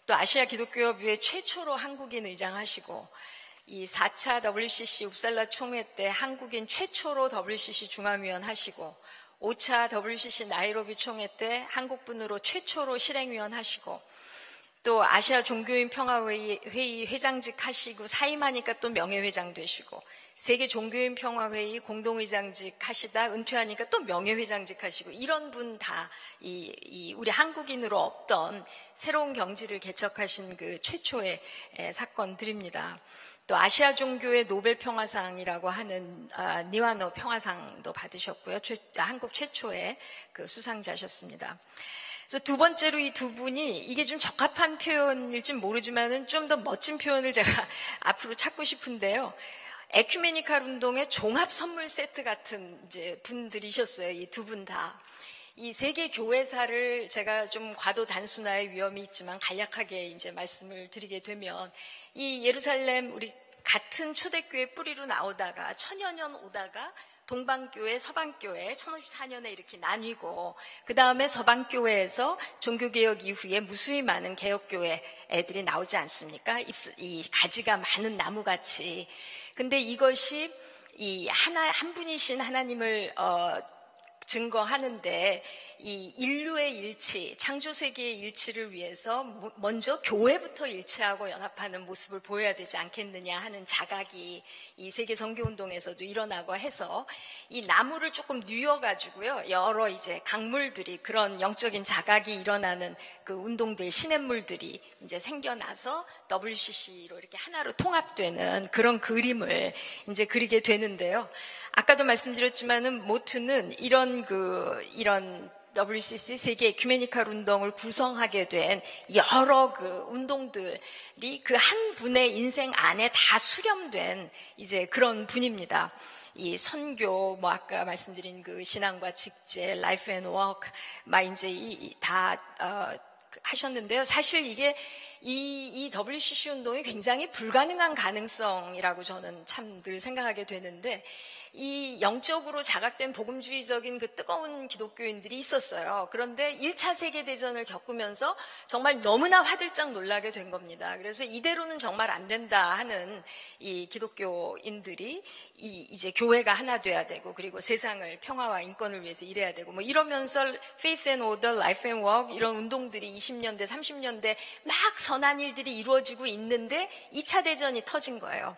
또 아시아 기독교협의회 최초로 한국인 의장하시고, 이 4차 WCC 웁살라 총회 때 한국인 최초로 WCC 중앙위원 하시고 5차 WCC 나이로비 총회 때 한국분으로 최초로 실행위원 하시고 또 아시아 종교인 평화회의 회장직 하시고 사임하니까 또 명예회장 되시고 세계 종교인 평화회의 공동의장직 하시다 은퇴하니까 또 명예회장직 하시고 이런 분 다 우리 한국인으로 없던 새로운 경지를 개척하신 그 최초의 사건들입니다. 또 아시아 종교의 노벨 평화상이라고 하는 니와노 평화상도 받으셨고요. 한국 최초의 그 수상자셨습니다. 그래서 두 번째로 이 두 분이 이게 좀 적합한 표현일진 모르지만은 좀 더 멋진 표현을 제가 앞으로 찾고 싶은데요. 에큐메니칼 운동의 종합 선물 세트 같은 이제 분들이셨어요. 이 두 분 다. 이 세계 교회사를 제가 좀 과도 단순화의 위험이 있지만 간략하게 이제 말씀을 드리게 되면 이 예루살렘 우리 같은 초대교회 뿌리로 나오다가 천여 년 오다가 동방교회, 서방교회 1054년에 이렇게 나뉘고 그 다음에 서방교회에서 종교개혁 이후에 무수히 많은 개혁교회 애들이 나오지 않습니까? 이 가지가 많은 나무같이. 근데 이것이 한 분이신 하나님을 증거하는데 이 인류의 일치, 창조세계의 일치를 위해서 먼저 교회부터 일치하고 연합하는 모습을 보여야 되지 않겠느냐 하는 자각이 이 세계 선교운동에서도 일어나고 해서 이 나무를 조금 뉘어가지고요. 여러 이제 강물들이 그런 영적인 자각이 일어나는 그 운동들, 시냇물들이 이제 생겨나서 WCC로 이렇게 하나로 통합되는 그런 그림을 이제 그리게 되는데요. 아까도 말씀드렸지만은 모투는 이런 WCC 세계 에큐메니칼 운동을 구성하게 된 여러 그 운동들이 그 한 분의 인생 안에 다 수렴된 이제 그런 분입니다. 이 선교, 아까 말씀드린 그 신앙과 직제, 라이프 앤 워크, 이제 다 하셨는데요. 사실 이게 이 WCC 운동이 굉장히 불가능한 가능성이라고 저는 참 늘 생각하게 되는데 이 영적으로 자각된 복음주의적인 그 뜨거운 기독교인들이 있었어요. 그런데 1차 세계대전을 겪으면서 정말 너무나 화들짝 놀라게 된 겁니다. 그래서 이대로는 정말 안 된다 하는 이 기독교인들이 이제 교회가 하나 돼야 되고 그리고 세상을 평화와 인권을 위해서 일해야 되고 이러면서 Faith and Order, Life and Work 이런 운동들이 20년대, 30년대 막 선한 일들이 이루어지고 있는데 2차 대전이 터진 거예요.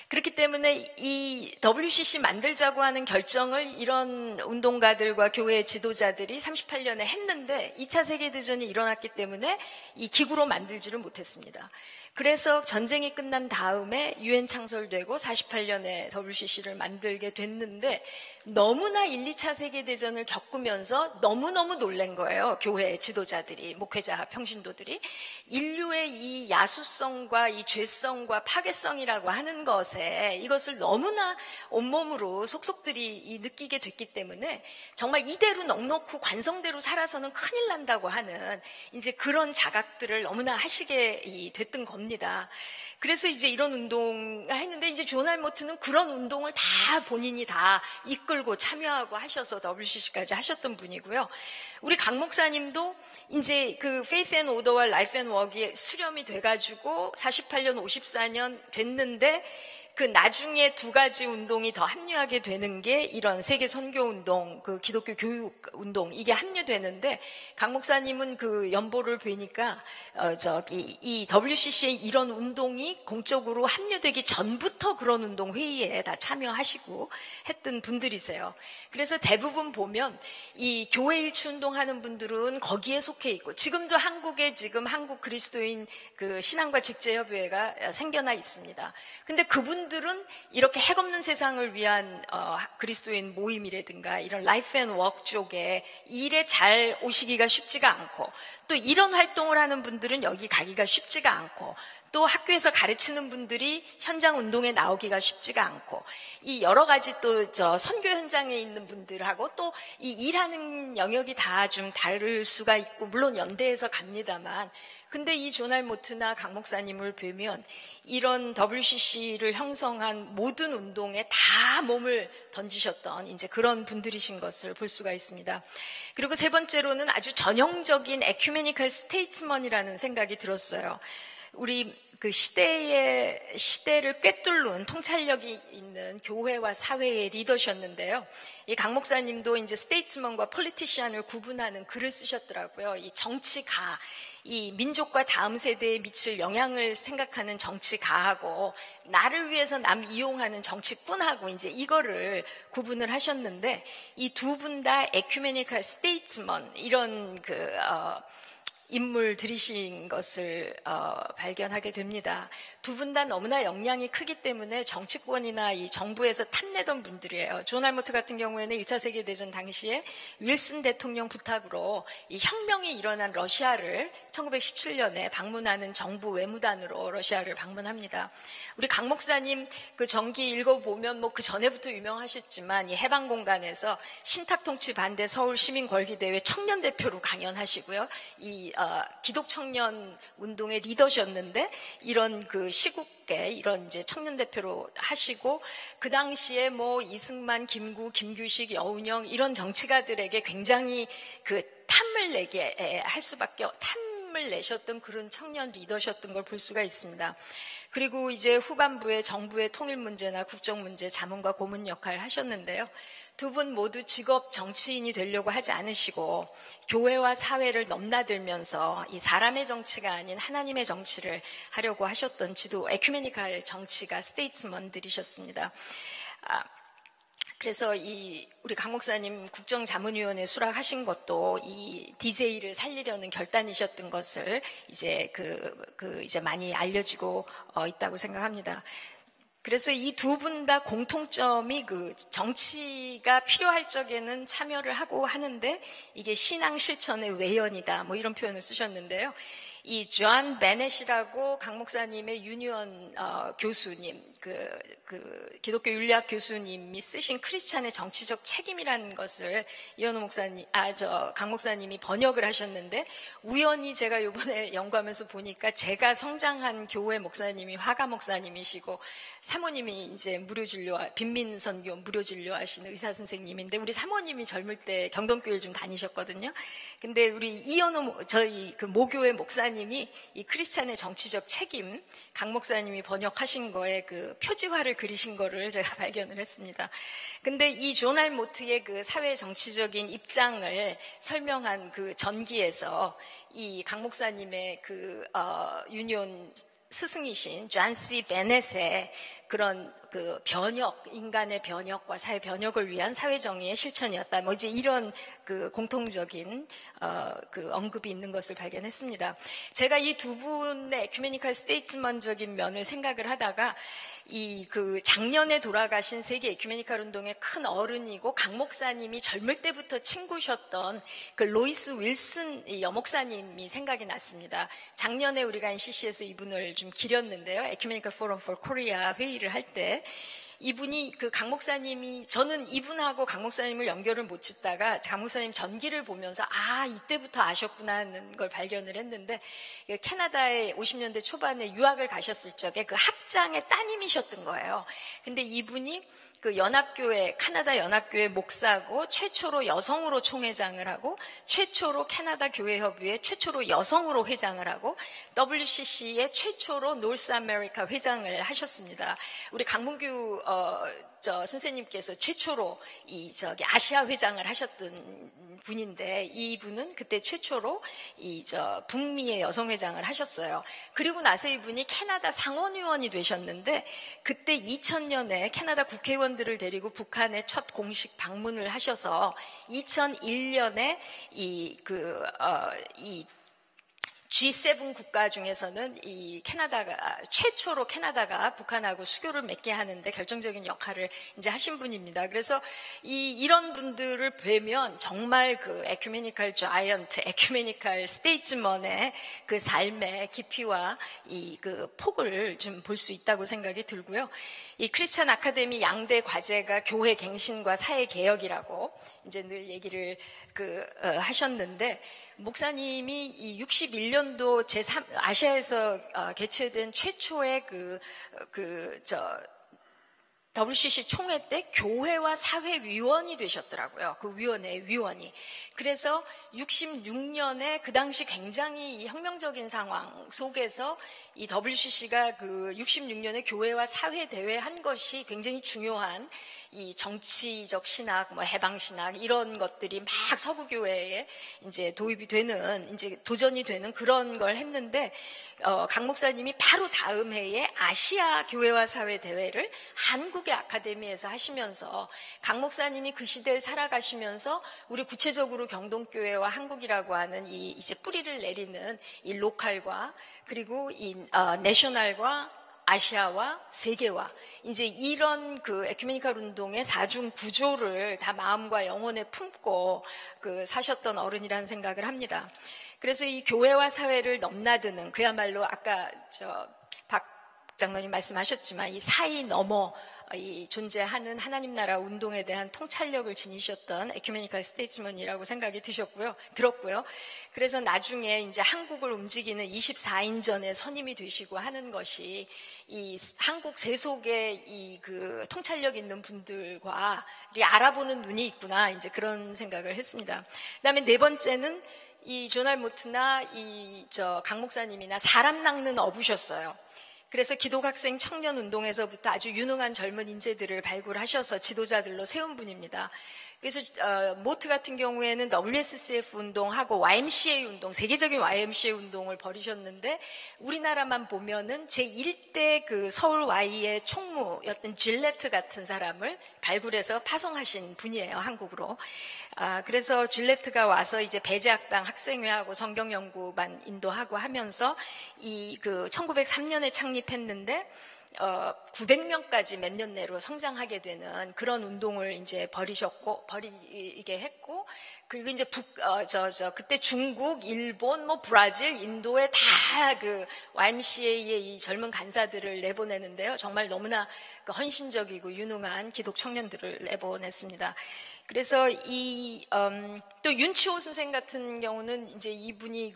그렇기 때문에 이 WCC 만들자고 하는 결정을 이런 운동가들과 교회 지도자들이 38년에 했는데 2차 세계대전이 일어났기 때문에 이 기구로 만들지를 못했습니다. 그래서 전쟁이 끝난 다음에 UN 창설되고 48년에 WCC를 만들게 됐는데 너무나 1, 2차 세계대전을 겪으면서 너무너무 놀란 거예요. 교회 지도자들이, 목회자, 평신도들이. 인류의 이 야수성과 이 죄성과 파괴성이라고 하는 것에 이것을 너무나 온몸으로 속속들이 느끼게 됐기 때문에 정말 이대로 넉넉히 관성대로 살아서는 큰일 난다고 하는 이제 그런 자각들을 너무나 하시게 됐던 겁니다. 그래서 이제 이런 운동을 했는데 이제 존 알모트는 그런 운동을 다 본인이 다 이끌고 참여하고 하셔서 WCC까지 하셨던 분이고요. 우리 강 목사님도 이제 그 Faith and Order와 Life and Work이 수렴이 돼가지고 48년, 54년 됐는데 그 나중에 두 가지 운동이 더 합류하게 되는 게 이런 세계 선교 운동, 그 기독교 교육 운동 이게 합류되는데 강 목사님은 그 연보를 뵈니까 이 WCC의 이런 운동이 공적으로 합류되기 전부터 그런 운동 회의에 다 참여하시고 했던 분들이세요. 그래서 대부분 보면 이 교회 일치 운동하는 분들은 거기에 속해 있고 지금도 한국에 지금 한국 그리스도인 그 신앙과 직제협의회가 생겨나 있습니다. 근데 그분들은 이렇게 핵없는 세상을 위한 그리스도인 모임이라든가 이런 라이프 앤 워크 쪽에 일에 잘 오시기가 쉽지가 않고 또 이런 활동을 하는 분들은 여기 가기가 쉽지가 않고 또 학교에서 가르치는 분들이 현장 운동에 나오기가 쉽지가 않고 이 여러 가지 또 선교 현장에 있는 분들하고 또 이 일하는 영역이 다 좀 다를 수가 있고 물론 연대해서 갑니다만 근데 이 존 알모트나 강 목사님을 뵈면 이런 WCC를 형성한 모든 운동에 다 몸을 던지셨던 이제 그런 분들이신 것을 볼 수가 있습니다. 그리고 세 번째로는 아주 전형적인 에큐메니컬 스테이츠먼이라는 생각이 들었어요. 우리 그 시대를 꿰뚫는 통찰력이 있는 교회와 사회의 리더셨는데요. 이 강 목사님도 이제 스테이츠먼과 폴리티시안을 구분하는 글을 쓰셨더라고요. 이 정치가, 이 민족과 다음 세대에 미칠 영향을 생각하는 정치가하고 나를 위해서 남 이용하는 정치꾼하고 이제 이거를 구분을 하셨는데 이 두 분 다 에큐메니컬 스테이츠먼 이런 인물들이신 것을 발견하게 됩니다. 두 분 다 너무나 역량이 크기 때문에 정치권이나 이 정부에서 탐내던 분들이에요. 존 알모트 같은 경우에는 1차 세계대전 당시에 윌슨 대통령 부탁으로 이 혁명이 일어난 러시아를 1917년에 방문하는 정부 외무단으로 러시아를 방문합니다. 우리 강 목사님 그 전기 읽어보면 뭐 그 전에부터 유명하셨지만 이 해방 공간에서 신탁통치 반대 서울 시민 권리대회 청년 대표로 강연하시고요. 이 기독 청년 운동의 리더셨는데 이런 그 시국계 이런 이제 청년 대표로 하시고 그 당시에 뭐 이승만, 김구, 김규식, 여운형 이런 정치가들에게 굉장히 그 탐을 내게 할 수밖에 탐을 내셨던 그런 청년 리더셨던 걸 볼 수가 있습니다. 그리고 이제 후반부에 정부의 통일 문제나 국정 문제 자문과 고문 역할을 하셨는데요. 두 분 모두 직업 정치인이 되려고 하지 않으시고 교회와 사회를 넘나들면서 이 사람의 정치가 아닌 하나님의 정치를 하려고 하셨던 지도 에큐메니칼 정치가 스테이츠먼들이셨습니다. 그래서 우리 강 목사님 국정자문위원회 수락하신 것도 이 DJ를 살리려는 결단이셨던 것을 이제 이제 많이 알려지고 있다고 생각합니다. 그래서 이 두 분 다 공통점이 그 정치가 필요할 적에는 참여를 하고 하는데 이게 신앙 실천의 외연이다 뭐 이런 표현을 쓰셨는데요. 이 존 베넷이라고 강 목사님의 유니언 교수님, 기독교 윤리학 교수님이 쓰신 크리스찬의 정치적 책임이라는 것을 이현우 목사님, 강 목사님이 번역을 하셨는데 우연히 제가 이번에 연구하면서 보니까 제가 성장한 교회 목사님이 화가 목사님이시고 사모님이 이제 빈민선교 무료진료하시는 의사 선생님인데 우리 사모님이 젊을 때 경동교회를 좀 다니셨거든요. 근데 우리 이현우 저희 그 모교회 목사님이 이 크리스찬의 정치적 책임 강 목사님이 번역하신 거에 그 표지화를 그리신 거를 제가 발견을 했습니다. 근데 이 존 알모트의 그 사회 정치적인 입장을 설명한 그 전기에서 이 강 목사님의 유니온 스승이신 존 C. 베넷의 그런 그 변혁, 인간의 변혁과 사회 변혁을 위한 사회정의의 실천이었다. 뭐 이제 이런 그 공통적인 그 언급이 있는 것을 발견했습니다. 제가 이 두 분의 에큐메니컬 스테이츠먼적인 면을 생각을 하다가 작년에 돌아가신 세계 에큐메니컬 운동의 큰 어른이고 강 목사님이 젊을 때부터 친구셨던 그 로이스 윌슨 여목사님이 생각이 났습니다. 작년에 우리가 NCC에서 이분을 좀 기렸는데요. 에큐메니컬 포럼 for Korea 회의를 할 때 이분이 강 목사님이 저는 이분하고 강 목사님을 연결을 못 짓다가 강 목사님 전기를 보면서 이때부터 아셨구나 하는 걸 발견을 했는데 캐나다에 50년대 초반에 유학을 가셨을 적에 그 학장의 따님이셨던 거예요. 근데 이분이 그 카나다 연합교회 목사고 최초로 여성으로 총회장을 하고 최초로 캐나다 교회협의회 최초로 여성으로 회장을 하고 WCC의 최초로 노스 아메리카 회장을 하셨습니다. 우리 강문규 선생님께서 최초로 아시아 회장을 하셨던 분인데 이분은 그때 최초로 북미의 여성회장을 하셨어요. 그리고 나서 이분이 캐나다 상원의원이 되셨는데 그때 2000년에 캐나다 국회의원들을 데리고 북한에 첫 공식 방문을 하셔서 2001년에 G7 국가 중에서는 최초로 캐나다가 북한하고 수교를 맺게 하는데 결정적인 역할을 이제 하신 분입니다. 그래서 이런 분들을 뵈면 정말 그 에큐메니컬 자이언트, 에큐메니컬 스테이츠먼의 그 삶의 깊이와 그 폭을 좀 볼 수 있다고 생각이 들고요. 이 크리스찬 아카데미 양대 과제가 교회 갱신과 사회 개혁이라고 이제 늘 얘기를 하셨는데 목사님이 61년도 아시아에서 개최된 최초의 WCC 총회 때 교회와 사회 위원이 되셨더라고요. 그 위원이. 그래서 66년에 그 당시 굉장히 혁명적인 상황 속에서 이 WCC가 66년에 교회와 사회 대회 한 것이 굉장히 중요한 이 정치적 신학, 해방 신학 이런 것들이 막 서구 교회에 이제 도입이 되는 이제 도전이 되는 그런 걸 했는데 강 목사님이 바로 다음 해에 아시아 교회와 사회 대회를 한국의 아카데미에서 하시면서 강 목사님이 그 시대를 살아가시면서 우리 구체적으로 경동교회와 한국이라고 하는 이제 뿌리를 내리는 이 로컬과 그리고 이 내셔널과 아시아와 세계와 이제 이런 그 에큐메니컬 운동의 사중 구조를 다 마음과 영혼에 품고 그 사셨던 어른이라는 생각을 합니다. 그래서 이 교회와 사회를 넘나드는 그야말로 아까 박 장로님 말씀하셨지만 이 사이 넘어 이 존재하는 하나님 나라 운동에 대한 통찰력을 지니셨던 에큐메니컬 스테이츠먼이라고 생각이 들었고요. 그래서 나중에 이제 한국을 움직이는 24인전의 선임이 되시고 하는 것이 이 한국 세속의 이 그 통찰력 있는 분들과 알아보는 눈이 있구나 이제 그런 생각을 했습니다. 그다음에 네 번째는 이 조날 모트나 강 목사님이나 사람 낚는 어부셨어요. 그래서 기독학생 청년운동에서부터 아주 유능한 젊은 인재들을 발굴하셔서 지도자들로 세운 분입니다. 그래서 모트 같은 경우에는 WSCF 운동하고 YMCA 운동, 세계적인 YMCA 운동을 벌이셨는데 우리나라만 보면은 제1대 그 서울 Y의 총무였던 질레트 같은 사람을 발굴해서 파송하신 분이에요, 한국으로. 그래서 질레트가 와서 이제 배제학당 학생회하고 성경연구반 인도하고 하면서 이 그 1903년에 창립했는데 900명까지 몇 년 내로 성장하게 되는 그런 운동을 이제 벌이게 했고, 그리고 이제 그때 중국, 일본, 브라질, 인도에 다 그 YMCA의 이 젊은 간사들을 내보내는데요. 정말 너무나 헌신적이고 유능한 기독 청년들을 내보냈습니다. 그래서 또 윤치호 선생 같은 경우는 이제 이분이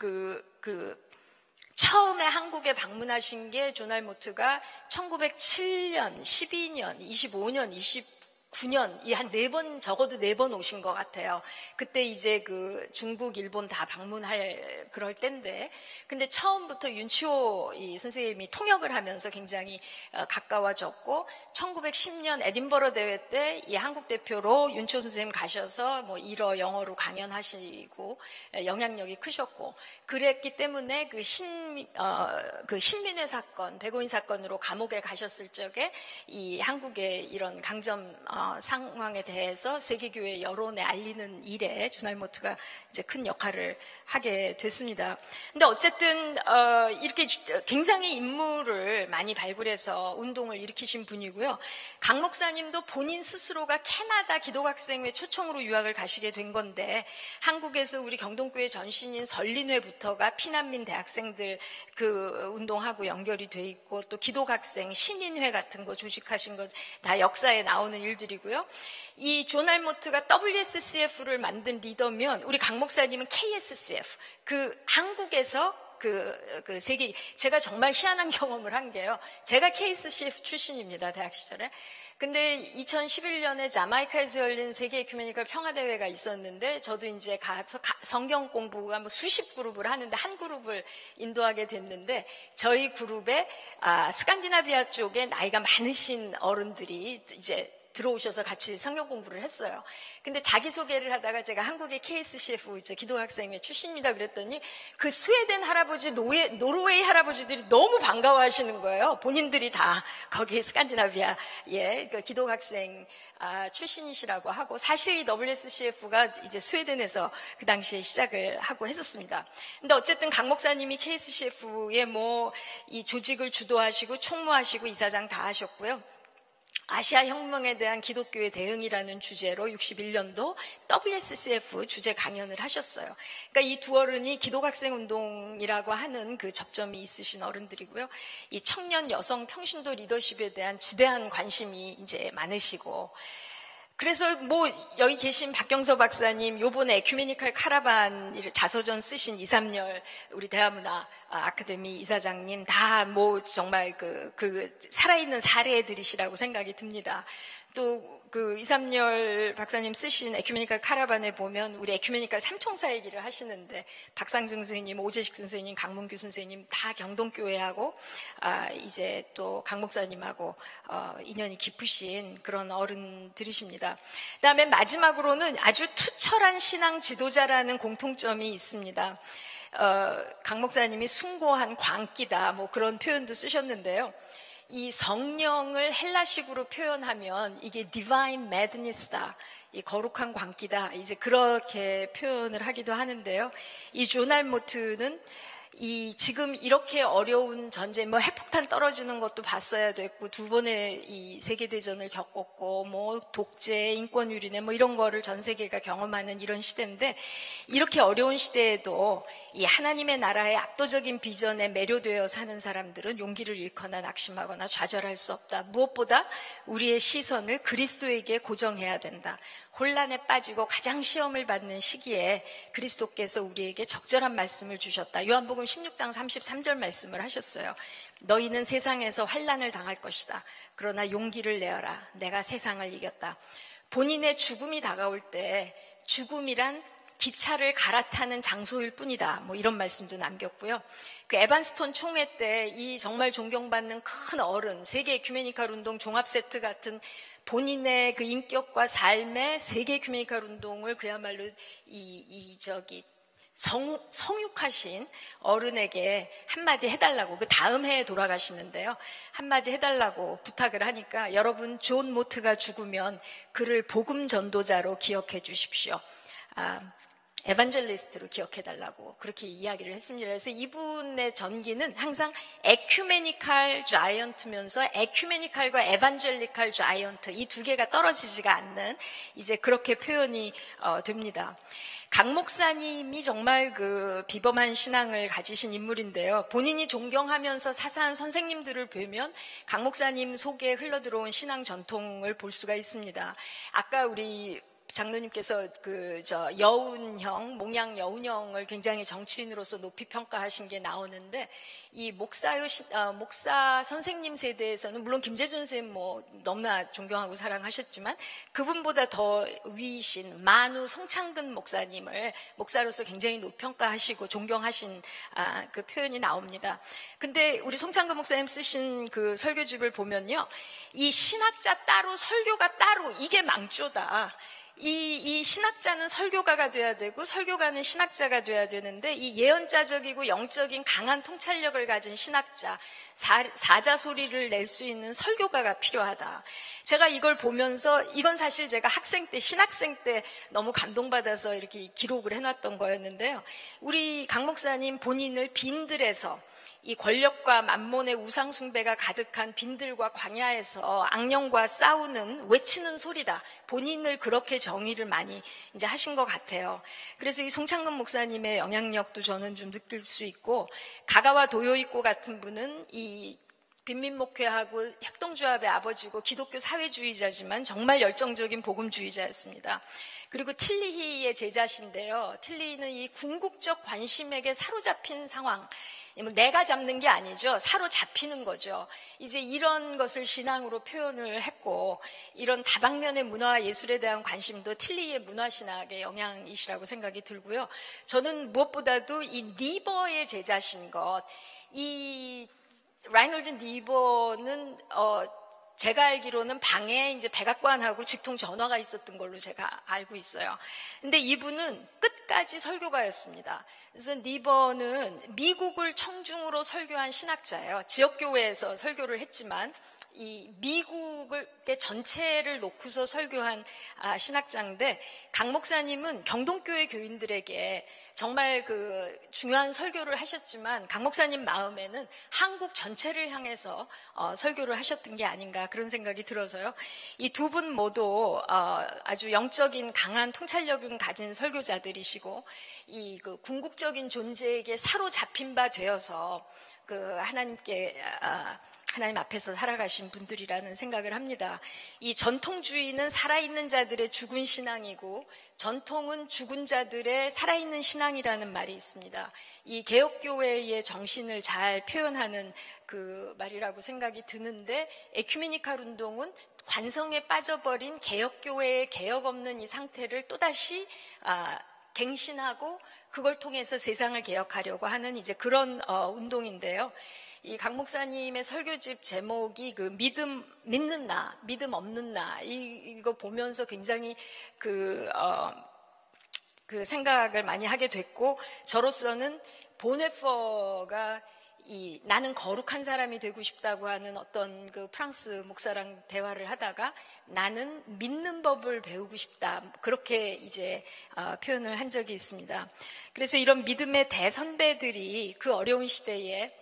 처음에 한국에 방문하신 게 조날 모트가 1907년, 12년, 25년, 29년, 이 한 4번, 적어도 4번 오신 것 같아요. 그때 이제 그 중국, 일본 다 방문할 그럴 때인데, 근데 처음부터 윤치호 이 선생님이 통역을 하면서 굉장히 가까워졌고, 1910년 에딘버러 대회 때 이 한국 대표로 윤치호 선생님 가셔서 일어 영어로 강연하시고 영향력이 크셨고, 그랬기 때문에 그 신민회 사건, 백오인 사건으로 감옥에 가셨을 적에 이 한국의 이런 강점 상황에 대해서 세계교회 여론에 알리는 일에 조날 모트가 이제 큰 역할을 하게 됐습니다. 근데 어쨌든 이렇게 굉장히 인물을 많이 발굴해서 운동을 일으키신 분이고요. 강 목사님도 본인 스스로가 캐나다 기독학생회 초청으로 유학을 가시게 된 건데, 한국에서 우리 경동교회 전신인 설린회부터가 피난민 대학생들 그 운동하고 연결이 돼 있고, 또 기독학생 신인회 같은 거 조직하신 거 다 역사에 나오는 일들이고요. 이 조날 모트가 WSCF를 만든 리더면 우리 강 목사님은 KSCF, 그 한국에서 그 세계, 제가 정말 희한한 경험을 한 게요. 제가 KSCF 출신입니다, 대학 시절에. 근데 2011년에 자마이카에서 열린 세계 에큐메니컬 평화대회가 있었는데, 저도 이제 가서 성경 공부가 수십 그룹을 하는데 한 그룹을 인도하게 됐는데, 저희 그룹에 스칸디나비아 쪽에 나이가 많으신 어른들이 이제 들어오셔서 같이 성경 공부를 했어요. 근데 자기소개를 하다가 제가 한국의 KSCF 이제 기독학생회 출신입니다 그랬더니, 그 스웨덴 할아버지, 노르웨이 할아버지들이 너무 반가워하시는 거예요. 본인들이 다 거기 스칸디나비아의 그 기독학생 출신이시라고 하고, 사실 이 WSCF가 이제 스웨덴에서 그 당시에 시작을 하고 했었습니다. 근데 어쨌든 강 목사님이 KSCF의 이 조직을 주도하시고 총무하시고 이사장 다 하셨고요. 아시아 혁명에 대한 기독교의 대응이라는 주제로 61년도 WSCF 주제 강연을 하셨어요. 그러니까 이 두 어른이 기독학생 운동이라고 하는 그 접점이 있으신 어른들이고요. 이 청년 여성 평신도 리더십에 대한 지대한 관심이 이제 많으시고, 그래서 여기 계신 박경서 박사님, 요번에 에큐메니컬 카라반 자서전 쓰신 이삼열 우리 대화문화 아카데미 이사장님, 다 정말 그 살아있는 사례들이시라고 생각이 듭니다. 또 그 이삼열 박사님 쓰신 에큐메니컬 카라반에 보면 우리 에큐메니컬 삼총사 얘기를 하시는데, 박상증 선생님, 오재식 선생님, 강문규 선생님 다 경동교회하고 이제 또 강 목사님하고 인연이 깊으신 그런 어른들이십니다. 그다음에 마지막으로는 아주 투철한 신앙 지도자라는 공통점이 있습니다. 강 목사님이 숭고한 광기다 그런 표현도 쓰셨는데요. 이 성령을 헬라식으로 표현하면 이게 divine madness다, 이 거룩한 광기다, 이제 그렇게 표현을 하기도 하는데요. 이 조날 모트는 지금 이렇게 어려운 전쟁, 뭐 핵폭탄 떨어지는 것도 봤어야 됐고, 2번의 이 세계대전을 겪었고, 뭐 독재, 인권유린회 뭐 이런 거를 전 세계가 경험하는 이런 시대인데, 이렇게 어려운 시대에도 이 하나님의 나라의 압도적인 비전에 매료되어 사는 사람들은 용기를 잃거나 낙심하거나 좌절할 수 없다. 무엇보다 우리의 시선을 그리스도에게 고정해야 된다. 혼란에 빠지고 가장 시험을 받는 시기에 그리스도께서 우리에게 적절한 말씀을 주셨다. 요한복음 16장 33절 말씀을 하셨어요. 너희는 세상에서 환난을 당할 것이다. 그러나 용기를 내어라. 내가 세상을 이겼다. 본인의 죽음이 다가올 때 죽음이란 기차를 갈아타는 장소일 뿐이다. 뭐 이런 말씀도 남겼고요. 그 에반스톤 총회 때 이 정말 존경받는 큰 어른, 세계 에큐메니칼 운동 종합 세트 같은 본인의 그 인격과 삶의 세계 에큐메니칼 운동을 그야말로 성육하신 어른에게 한마디 해달라고, 그 다음 해에 돌아가시는데요. 한마디 해달라고 부탁을 하니까 여러분 존 모트가 죽으면 그를 복음 전도자로 기억해 주십시오. 에반젤리스트로 기억해달라고 그렇게 이야기를 했습니다. 그래서 이분의 전기는 항상 에큐메니칼 자이언트면서 에큐메니칼과 에반젤리칼 자이언트 이 두 개가 떨어지지가 않는 이제 그렇게 표현이 됩니다. 강 목사님이 정말 그 비범한 신앙을 가지신 인물인데요. 본인이 존경하면서 사사한 선생님들을 뵈면 강 목사님 속에 흘러들어온 신앙 전통을 볼 수가 있습니다. 아까 우리 장로님께서 여운형, 몽양 여운형을 굉장히 정치인으로서 높이 평가하신 게 나오는데, 이 목사 선생님 세대에서는 물론 김재준 선생님 뭐 너무나 존경하고 사랑하셨지만 그분보다 더 위이신 만우 송창근 목사님을 목사로서 굉장히 높이 평가하시고 존경하신 그 표현이 나옵니다. 근데 우리 송창근 목사님 쓰신 그 설교집을 보면요, 이 신학자 따로 설교가 따로 이게 망조다. 이 신학자는 설교가가 돼야 되고 설교가는 신학자가 돼야 되는데, 이 예언자적이고 영적인 강한 통찰력을 가진 신학자, 사자 소리를 낼 수 있는 설교가가 필요하다. 제가 이걸 보면서, 이건 사실 제가 학생 때, 신학생 때 너무 감동받아서 이렇게 기록을 해놨던 거였는데요. 우리 강 목사님 본인을 빈들에서, 이 권력과 만몬의 우상 숭배가 가득한 빈들과 광야에서 악령과 싸우는 외치는 소리다. 본인을 그렇게 정의를 많이 이제 하신 것 같아요. 그래서 이 송창근 목사님의 영향력도 저는 좀 느낄 수 있고, 가가와 도요이코 같은 분은 이 빈민목회하고 협동조합의 아버지고 기독교 사회주의자지만 정말 열정적인 복음주의자였습니다. 그리고 틸리히의 제자신데요. 틸리히는 이 궁극적 관심에게 사로잡힌 상황, 내가 잡는 게 아니죠. 사로잡히는 거죠. 이제 이런 것을 신앙으로 표현을 했고, 이런 다방면의 문화와 예술에 대한 관심도 틸리의 문화신학의 영향이시라고 생각이 들고요. 저는 무엇보다도 이 니버의 제자신 것, 이 라이놀드 니버는 제가 알기로는 방에 이제 백악관하고 직통 전화가 있었던 걸로 제가 알고 있어요. 근데 이분은 끝까지 설교가였습니다. 그래서 니버는 미국을 청중으로 설교한 신학자예요. 지역교회에서 설교를 했지만 이 미국의 전체를 놓고서 설교한 신학자인데, 강 목사님은 경동교회 교인들에게 정말 그 중요한 설교를 하셨지만 강 목사님 마음에는 한국 전체를 향해서 설교를 하셨던 게 아닌가 그런 생각이 들어서요. 이 두 분 모두 아주 영적인 강한 통찰력을 가진 설교자들이시고, 이 그 궁극적인 존재에게 사로잡힌 바 되어서 그 하나님 앞에서 살아가신 분들이라는 생각을 합니다. 이 전통주의는 살아있는 자들의 죽은 신앙이고, 전통은 죽은 자들의 살아있는 신앙이라는 말이 있습니다. 이 개혁교회의 정신을 잘 표현하는 그 말이라고 생각이 드는데, 에큐메니칼 운동은 관성에 빠져버린 개혁교회의 개혁 없는 이 상태를 또다시 갱신하고 그걸 통해서 세상을 개혁하려고 하는 이제 그런 운동인데요. 이 강 목사님의 설교집 제목이 그 믿는 나, 믿음 없는 나, 이거 보면서 굉장히 그 생각을 많이 하게 됐고, 저로서는 보네퍼가 나는 거룩한 사람이 되고 싶다고 하는 어떤 그 프랑스 목사랑 대화를 하다가 나는 믿는 법을 배우고 싶다. 그렇게 이제 표현을 한 적이 있습니다. 그래서 이런 믿음의 대선배들이 그 어려운 시대에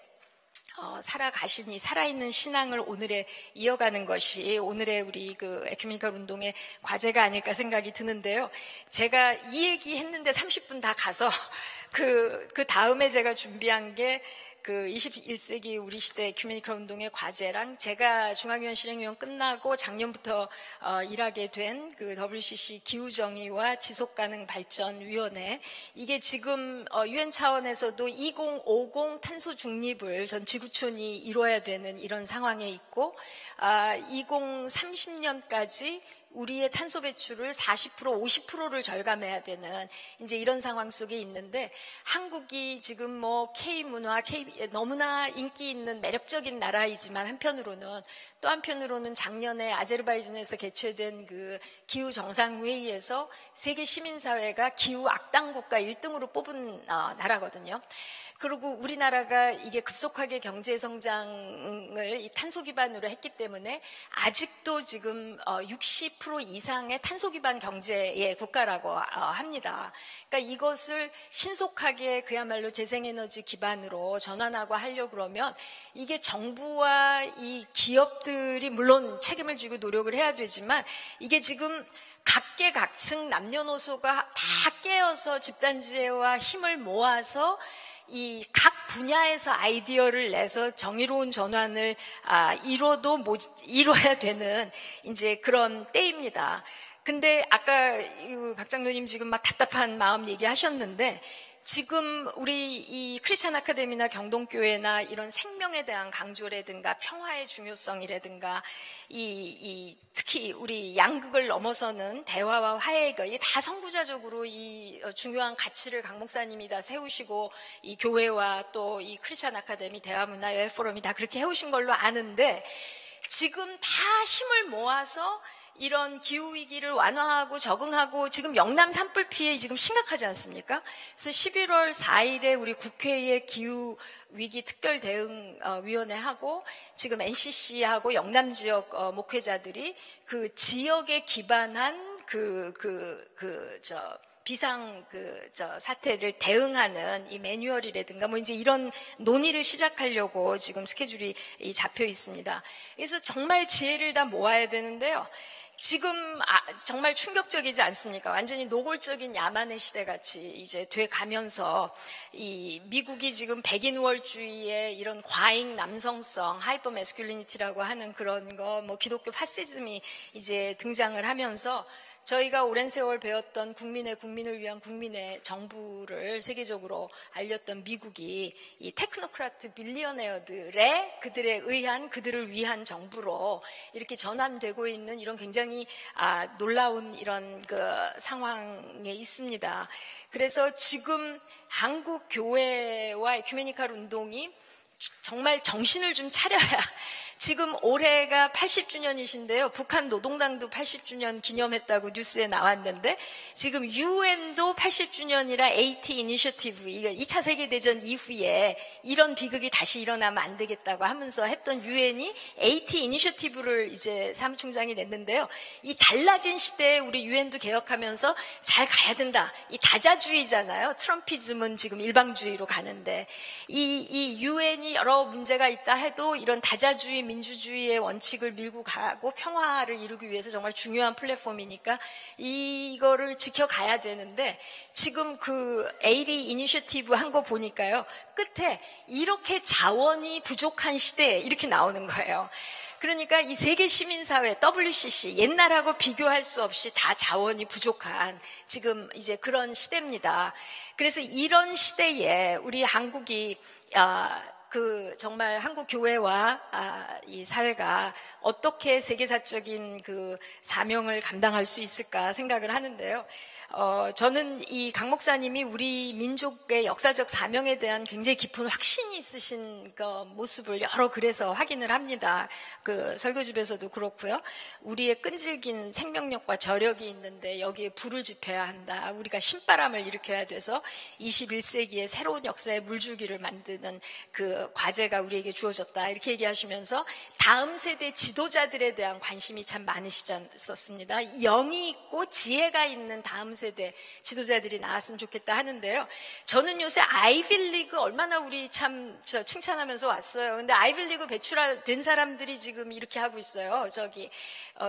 살아가시니 살아있는 신앙을 오늘에 이어가는 것이 오늘의 우리 그 에큐메니컬 운동의 과제가 아닐까 생각이 드는데요. 제가 이 얘기 했는데 30분 다 가서 그 다음에 제가 준비한 게 그 21세기 우리 시대 에큐메니컬 운동의 과제랑 제가 중앙위원 실행위원 끝나고 작년부터 일하게 된 그 WCC 기후정의와 지속가능 발전위원회, 이게 지금 UN 차원에서도 2050 탄소 중립을 전 지구촌이 이루어야 되는 이런 상황에 있고 2030년까지 우리의 탄소 배출을 40%, 50%를 절감해야 되는 이제 이런 상황 속에 있는데, 한국이 지금 뭐 K-문화, 너무나 인기 있는 매력적인 나라이지만 또 한편으로는 작년에 아제르바이잔에서 개최된 그 기후 정상회의에서 세계 시민사회가 기후 악당 국가 1등으로 뽑은 나라거든요. 그리고 우리나라가 이게 급속하게 경제 성장을 이 탄소 기반으로 했기 때문에 아직도 지금 60% 이상의 탄소 기반 경제의 국가라고 합니다. 그러니까 이것을 신속하게 그야말로 재생에너지 기반으로 전환하고 하려고 그러면 이게 정부와 이 기업들이 물론 책임을 지고 노력을 해야 되지만, 이게 지금 각계각층 남녀노소가 다 깨어서 집단지혜와 힘을 모아서 이 각 분야에서 아이디어를 내서 정의로운 전환을 이뤄야 되는 이제 그런 때입니다. 근데 아까 박 장로님 지금 막 답답한 마음 얘기하셨는데, 지금 우리 이 크리스찬 아카데미나 경동교회나 이런 생명에 대한 강조라든가 평화의 중요성이라든가 특히 우리 양극을 넘어서는 대화와 화해가 이게 다 선구자적으로 이 중요한 가치를 강 목사님이 다 세우시고 이 교회와 또 이 크리스찬 아카데미 대화문화여회 포럼이 다 그렇게 해오신 걸로 아는데, 지금 다 힘을 모아서 이런 기후위기를 완화하고 적응하고, 지금 영남 산불 피해 지금 심각하지 않습니까? 그래서 11월 4일에 우리 국회의 기후위기 특별대응위원회하고 지금 NCC하고 영남 지역 목회자들이 그 지역에 기반한 비상 사태를 대응하는 이 매뉴얼이라든가 뭐 이제 이런 논의를 시작하려고 지금 스케줄이 잡혀 있습니다. 그래서 정말 지혜를 다 모아야 되는데요. 지금 정말 충격적이지 않습니까? 완전히 노골적인 야만의 시대같이 이제 돼 가면서 이 미국이 지금 백인 우월주의의 이런 과잉 남성성, 하이퍼 매스큘리니티라고 하는 그런 거, 뭐 기독교 파시즘이 이제 등장을 하면서 저희가 오랜 세월 배웠던 국민을 위한 국민의 정부를 세계적으로 알렸던 미국이 이 테크노크라트 빌리어네어들의 그들을 위한 정부로 이렇게 전환되고 있는 이런 굉장히 놀라운 이런 그 상황에 있습니다. 그래서 지금 한국 교회와 에큐메니컬 운동이 정말 정신을 좀 차려야. 지금 올해가 80주년이신데요. 북한 노동당도 80주년 기념했다고 뉴스에 나왔는데, 지금 UN도 80주년이라 AT 이니셔티브, 이거 2차 세계대전 이후에 이런 비극이 다시 일어나면 안 되겠다고 하면서 했던 UN이 AT 이니셔티브를 이제 사무총장이 냈는데요. 이 달라진 시대에 우리 UN도 개혁하면서 잘 가야 된다. 이 다자주의잖아요. 트럼피즘은 지금 일방주의로 가는데, 이 UN이 여러 문제가 있다 해도 이런 다자주의 민주주의의 원칙을 밀고 가고 평화를 이루기 위해서 정말 중요한 플랫폼이니까 이거를 지켜가야 되는데, 지금 그 에이리 이니셔티브 한 거 보니까요, 끝에 이렇게 자원이 부족한 시대에 이렇게 나오는 거예요. 그러니까 이 세계 시민사회 WCC 옛날하고 비교할 수 없이 다 자원이 부족한 지금 이제 그런 시대입니다. 그래서 이런 시대에 우리 한국이 정말 한국 교회와 이 사회가 어떻게 세계사적인 그 사명을 감당할 수 있을까 생각을 하는데요. 저는 이 강 목사님이 우리 민족의 역사적 사명에 대한 굉장히 깊은 확신이 있으신 그 모습을 여러 글에서 확인을 합니다. 그 설교집에서도 그렇고요. 우리의 끈질긴 생명력과 저력이 있는데 여기에 불을 지펴야 한다. 우리가 신바람을 일으켜야 돼서 21세기의 새로운 역사의 물줄기를 만드는 그 그 과제가 우리에게 주어졌다 이렇게 얘기하시면서 다음 세대 지도자들에 대한 관심이 참 많으시었습니다. 영이 있고 지혜가 있는 다음 세대 지도자들이 나왔으면 좋겠다 하는데요. 저는 요새 아이빌리그 얼마나 우리 참 칭찬하면서 왔어요. 근데 아이빌리그 배출된 사람들이 지금 이렇게 하고 있어요.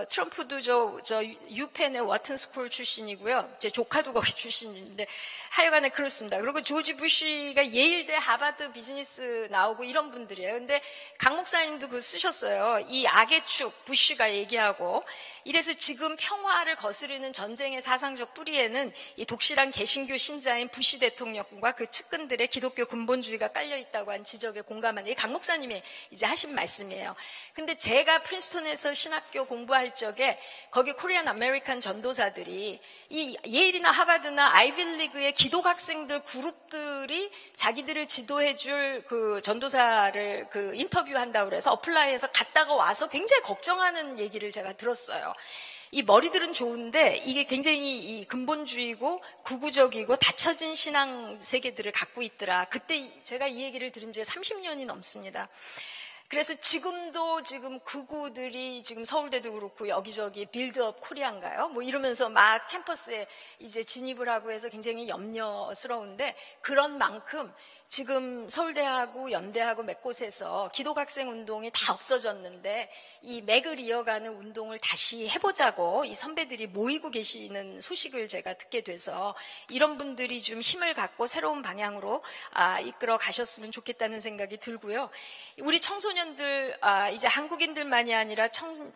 트럼프도 저 유펜의 워튼스쿨 출신이고요. 제 조카도 거기 출신인데 하여간에 그렇습니다. 그리고 조지 부시가 예일대 하버드 비즈니스 나오고 이런 분들이에요. 근데 강 목사님도 그 쓰셨어요. 이 악의 축 부시가 얘기하고 이래서 지금 평화를 거스르는 전쟁의 사상적 뿌리에는 이 독실한 개신교 신자인 부시 대통령과 그 측근들의 기독교 근본주의가 깔려 있다고 한 지적에 공감하는 이 강 목사님이 이제 하신 말씀이에요. 근데 제가 프린스턴에서 신학교 공부할 적에 거기 코리안 아메리칸 전도사들이 이 예일이나 하버드나 아이빌리그의 기독 학생들 그룹들이 자기들을 지도해줄 그 전도사를 그 인터뷰한다고 그래서 어플라이해서 갔다가 와서 굉장히 걱정하는 얘기를 제가 들었어요. 이 머리들은 좋은데 이게 굉장히 이 근본주의고 구구적이고 닫혀진 신앙 세계들을 갖고 있더라. 그때 제가 이 얘기를 들은 지 30년이 넘습니다. 그래서 지금도 지금 극우들이 지금 서울대도 그렇고 여기저기 빌드업 코리아인가요? 뭐 이러면서 막 캠퍼스에 이제 진입을 하고 해서 굉장히 염려스러운데 그런 만큼 지금 서울대하고 연대하고 몇 곳에서 기독학생 운동이 다 없어졌는데 이 맥을 이어가는 운동을 다시 해보자고 이 선배들이 모이고 계시는 소식을 제가 듣게 돼서 이런 분들이 좀 힘을 갖고 새로운 방향으로 이끌어 가셨으면 좋겠다는 생각이 들고요. 우리 청소년들 이제 한국인들만이 아니라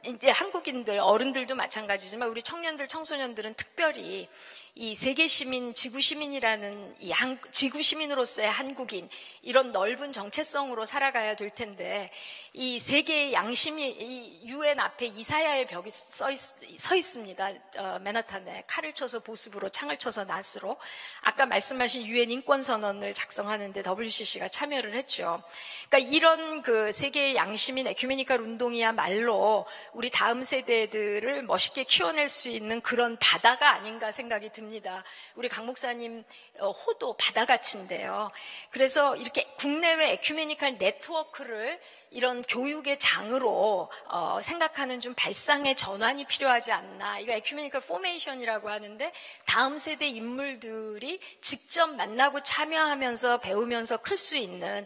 이제 한국인들 어른들도 마찬가지지만 우리 청년들 청소년들은 특별히 이 세계 시민, 지구 시민이라는 이 지구 시민으로서의 한국인 이런 넓은 정체성으로 살아가야 될 텐데 이 세계의 양심이 이 UN 앞에 이사야의 벽이 서 있습니다. 맨하탄에 칼을 쳐서 보습으로 창을 쳐서 낫으로 아까 말씀하신 UN 인권 선언을 작성하는데 WCC가 참여를 했죠. 그러니까 이런 그 세계의 양심인 에큐메니컬 운동이야말로 우리 다음 세대들을 멋있게 키워낼 수 있는 그런 바다가 아닌가 생각이 듭니다. 우리 강 목사님 호도 바다같이인데요. 그래서 이렇게 국내외 에큐메니컬 네트워크를 이런 교육의 장으로 생각하는 좀 발상의 전환이 필요하지 않나. 이거 에큐메니컬 포메이션이라고 하는데 다음 세대 인물들이 직접 만나고 참여하면서 배우면서 클 수 있는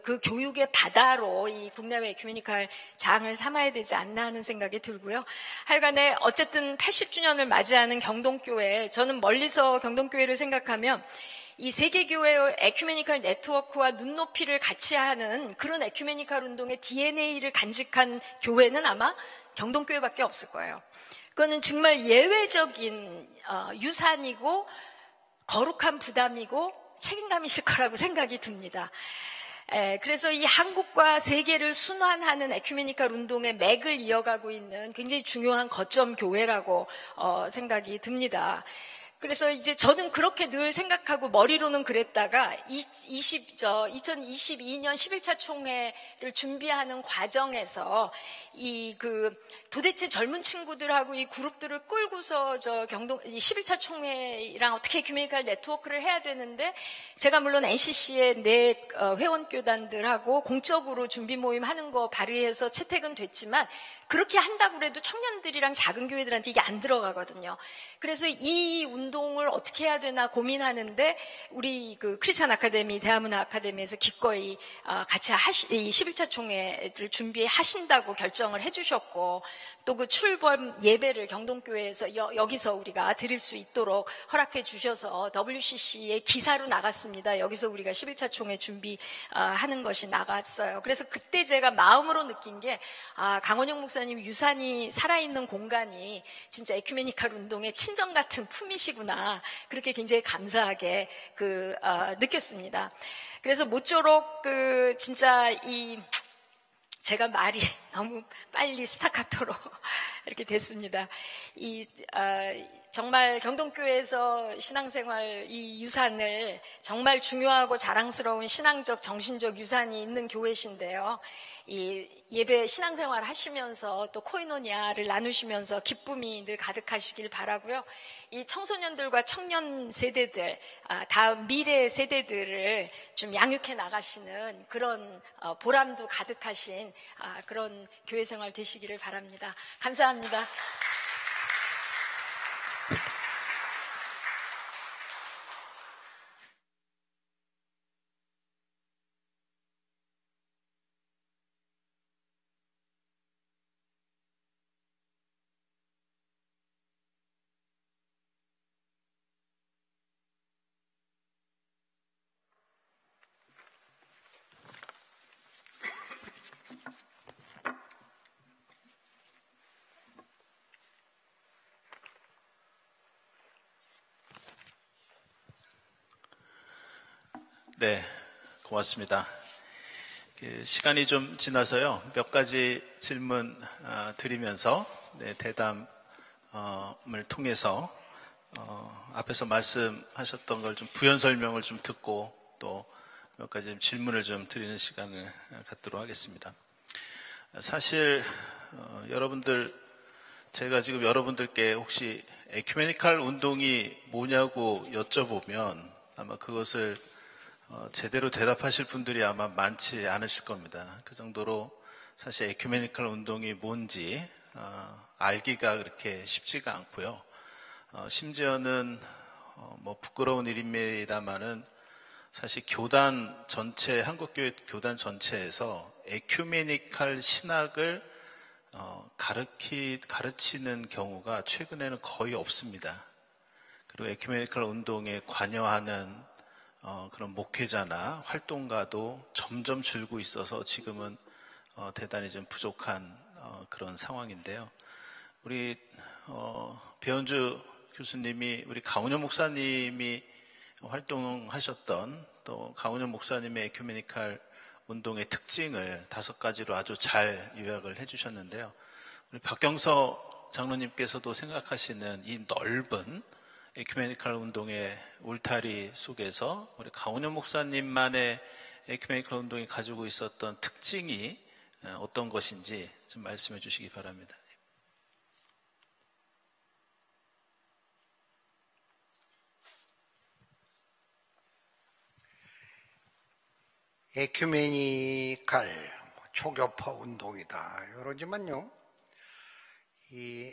그 교육의 바다로 이 국내외 에큐메니컬 장을 삼아야 되지 않나 하는 생각이 들고요. 하여간에 어쨌든 80주년을 맞이하는 경동교회, 저는 멀리서 경동교회를 생각하면 이 세계교회의 에큐메니컬 네트워크와 눈높이를 같이 하는 그런 에큐메니컬 운동의 DNA를 간직한 교회는 아마 경동교회밖에 없을 거예요. 그거는 정말 예외적인 유산이고 거룩한 부담이고 책임감이실 거라고 생각이 듭니다. 그래서 이 한국과 세계를 순환하는 에큐메니컬 운동의 맥을 이어가고 있는 굉장히 중요한 거점 교회라고 생각이 듭니다. 그래서 이제 저는 그렇게 늘 생각하고 머리로는 그랬다가 2022년 11차 총회를 준비하는 과정에서 도대체 젊은 친구들하고 이 그룹들을 끌고서 이 11차 총회랑 어떻게 에큐메니컬 네트워크를 해야 되는데 제가 물론 NCC의 내 회원교단들하고 공적으로 준비 모임 하는 거 발의해서 채택은 됐지만 그렇게 한다고 해도 청년들이랑 작은 교회들한테 이게 안 들어가거든요. 그래서 이 운동을 어떻게 해야 되나 고민하는데 우리 그 크리스찬 아카데미, 대한문화 아카데미에서 기꺼이 같이 이 11차 총회를 준비하신다고 결정을 해주셨고 또 그 출범 예배를 경동교회에서 여기서 우리가 드릴 수 있도록 허락해 주셔서 WCC의 기사로 나갔습니다. 여기서 우리가 11차 총회 준비하는 것이 나갔어요. 그래서 그때 제가 마음으로 느낀 게 강원영 목사님 유산이 살아있는 공간이 진짜 에큐메니컬 운동의 친정 같은 품이시구나. 그렇게 굉장히 감사하게 느꼈습니다. 그래서 모쪼록 진짜 제가 말이 너무 빨리 스타카토로 이렇게 됐습니다. 정말 경동교회에서 신앙생활 이 유산을 정말 중요하고 자랑스러운 신앙적 정신적 유산이 있는 교회신데요. 이 예배 신앙생활 하시면서 또 코이노니아를 나누시면서 기쁨이 늘 가득하시길 바라고요. 이 청소년들과 청년 세대들, 다음 미래 세대들을 좀 양육해 나가시는 그런 보람도 가득하신 그런 교회 생활 되시기를 바랍니다. 감사합니다. 네, 고맙습니다. 시간이 좀 지나서요, 몇 가지 질문 드리면서 대담을 통해서 앞에서 말씀하셨던 걸 좀 부연 설명을 좀 듣고 또 몇 가지 질문을 좀 드리는 시간을 갖도록 하겠습니다. 사실 여러분들, 제가 지금 여러분들께 혹시 에큐메니칼 운동이 뭐냐고 여쭤보면 아마 그것을 제대로 대답하실 분들이 아마 많지 않으실 겁니다. 그 정도로 사실 에큐메니칼 운동이 뭔지 알기가 그렇게 쉽지가 않고요. 심지어는 뭐 부끄러운 일입니다만은 사실 교단 전체, 한국교회 교단 전체에서 에큐메니칼 신학을 가르치는 경우가 최근에는 거의 없습니다. 그리고 에큐메니칼 운동에 관여하는 그런 목회자나 활동가도 점점 줄고 있어서 지금은 대단히 좀 부족한 그런 상황인데요. 우리 배현주 교수님이, 우리 강훈현 목사님이 활동하셨던 또 강훈현 목사님의 에큐메니칼 운동의 특징을 5가지로 아주 잘 요약을 해주셨는데요. 우리 박경서 장로님께서도 생각하시는 이 넓은 에큐메니칼 운동의 울타리 속에서 우리 강훈현 목사님만의 에큐메니칼 운동이 가지고 있었던 특징이 어떤 것인지 좀 말씀해 주시기 바랍니다. 에큐메니칼 초교파 운동이다 이러지만요, 이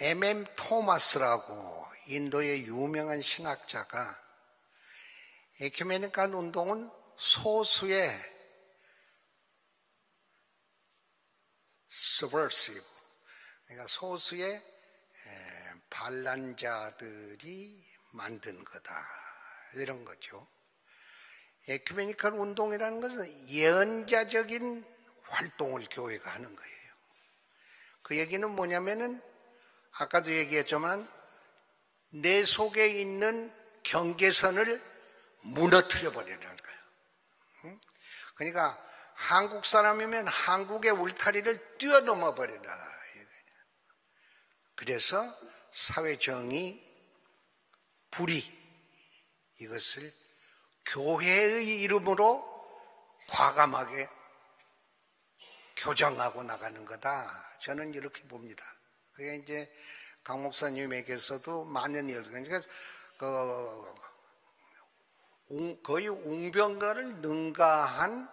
M.M. 토마스라고 인도의 유명한 신학자가 에큐메니칼 운동은 소수의 subversive, 그러니까 소수의 반란자들이 만든 거다 이런 거죠. 에큐메니칼 운동이라는 것은 예언자적인 활동을 교회가 하는 거예요. 그 얘기는 뭐냐면은 아까도 얘기했지만 내 속에 있는 경계선을 무너뜨려 버리는 거예요. 그러니까 한국 사람이면 한국의 울타리를 뛰어넘어 버리라. 그래서 사회정의, 불의, 이것을 교회의 이름으로 과감하게 교정하고 나가는 거다. 저는 이렇게 봅니다. 그게 이제 강 목사님에게서도 만연히 그러니까 거의 웅변가를 능가한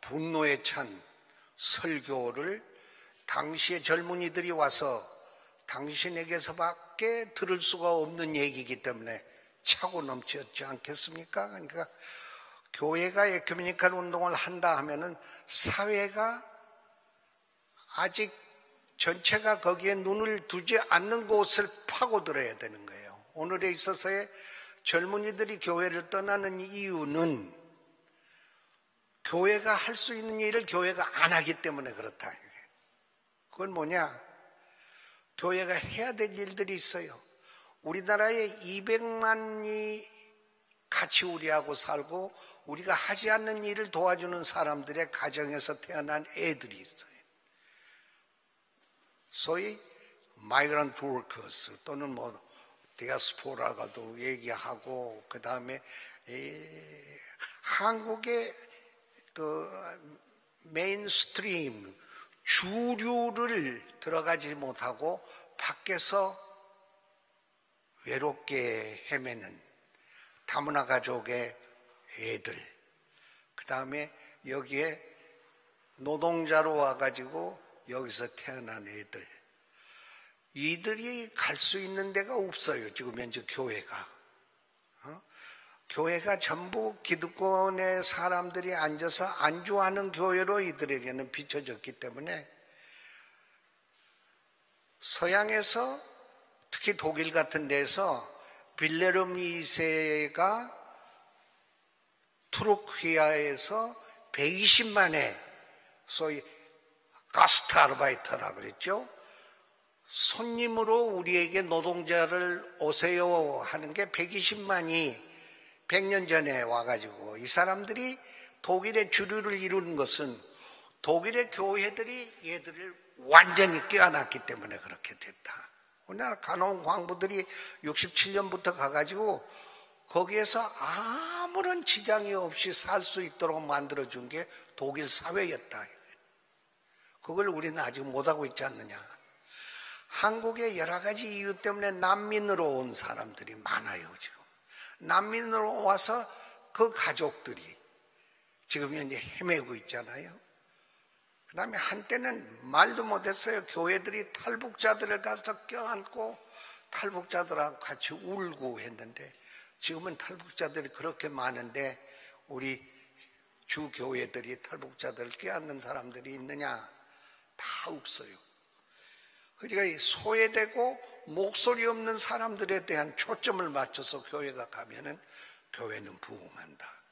분노에 찬 설교를 당시의 젊은이들이 와서 당신에게서밖에 들을 수가 없는 얘기이기 때문에 차고 넘쳤지 않겠습니까? 그러니까 교회가 에큐메니칼 운동을 한다 하면은 사회가 아직 전체가 거기에 눈을 두지 않는 곳을 파고들어야 되는 거예요. 오늘에 있어서의 젊은이들이 교회를 떠나는 이유는 교회가 할 수 있는 일을 교회가 안 하기 때문에 그렇다. 그건 뭐냐? 교회가 해야 될 일들이 있어요. 우리나라에 200만이 같이 우리하고 살고 우리가 하지 않는 일을 도와주는 사람들의 가정에서 태어난 애들이 있어요. 소위 마이그런트 워커스 또는 뭐 디아스포라가도 얘기하고, 그 다음에 한국의 그 메인스트림 주류를 들어가지 못하고 밖에서 외롭게 헤매는 다문화 가족의 애들, 그 다음에 여기에 노동자로 와가지고 여기서 태어난 애들, 이들이 갈 수 있는 데가 없어요. 지금 현재 교회가. 교회가 전부 기득권의 사람들이 앉아서 안주하는 교회로 이들에게는 비춰졌기 때문에 서양에서 특히 독일 같은 데서 빌레름 2세가 투르키아에서 120만의 소위 가스트아르바이터라 그랬죠. 손님으로 우리에게 노동자를 오세요 하는 게 120만이 100년 전에 와가지고, 이 사람들이 독일의 주류를 이루는 것은 독일의 교회들이 얘들을 완전히 껴안았기 때문에 그렇게 됐다. 우리나라 간호원 광부들이 67년부터 가가지고 거기에서 아무런 지장이 없이 살 수 있도록 만들어준 게 독일 사회였다. 그걸 우리는 아직 못하고 있지 않느냐. 한국의 여러 가지 이유 때문에 난민으로 온 사람들이 많아요. 지금 난민으로 와서 그 가족들이 지금 현재 헤매고 있잖아요. 그 다음에 한때는 말도 못했어요. 교회들이 탈북자들을 가서 껴안고 탈북자들하고 같이 울고 했는데, 지금은 탈북자들이 그렇게 많은데 우리 주 교회들이 탈북자들을 껴안는 사람들이 있느냐? 다 없어요. 그러니까 소외되고 목소리 없는 사람들에 대한 초점을 맞춰서 교회가 가면은 교회는 부흥한다.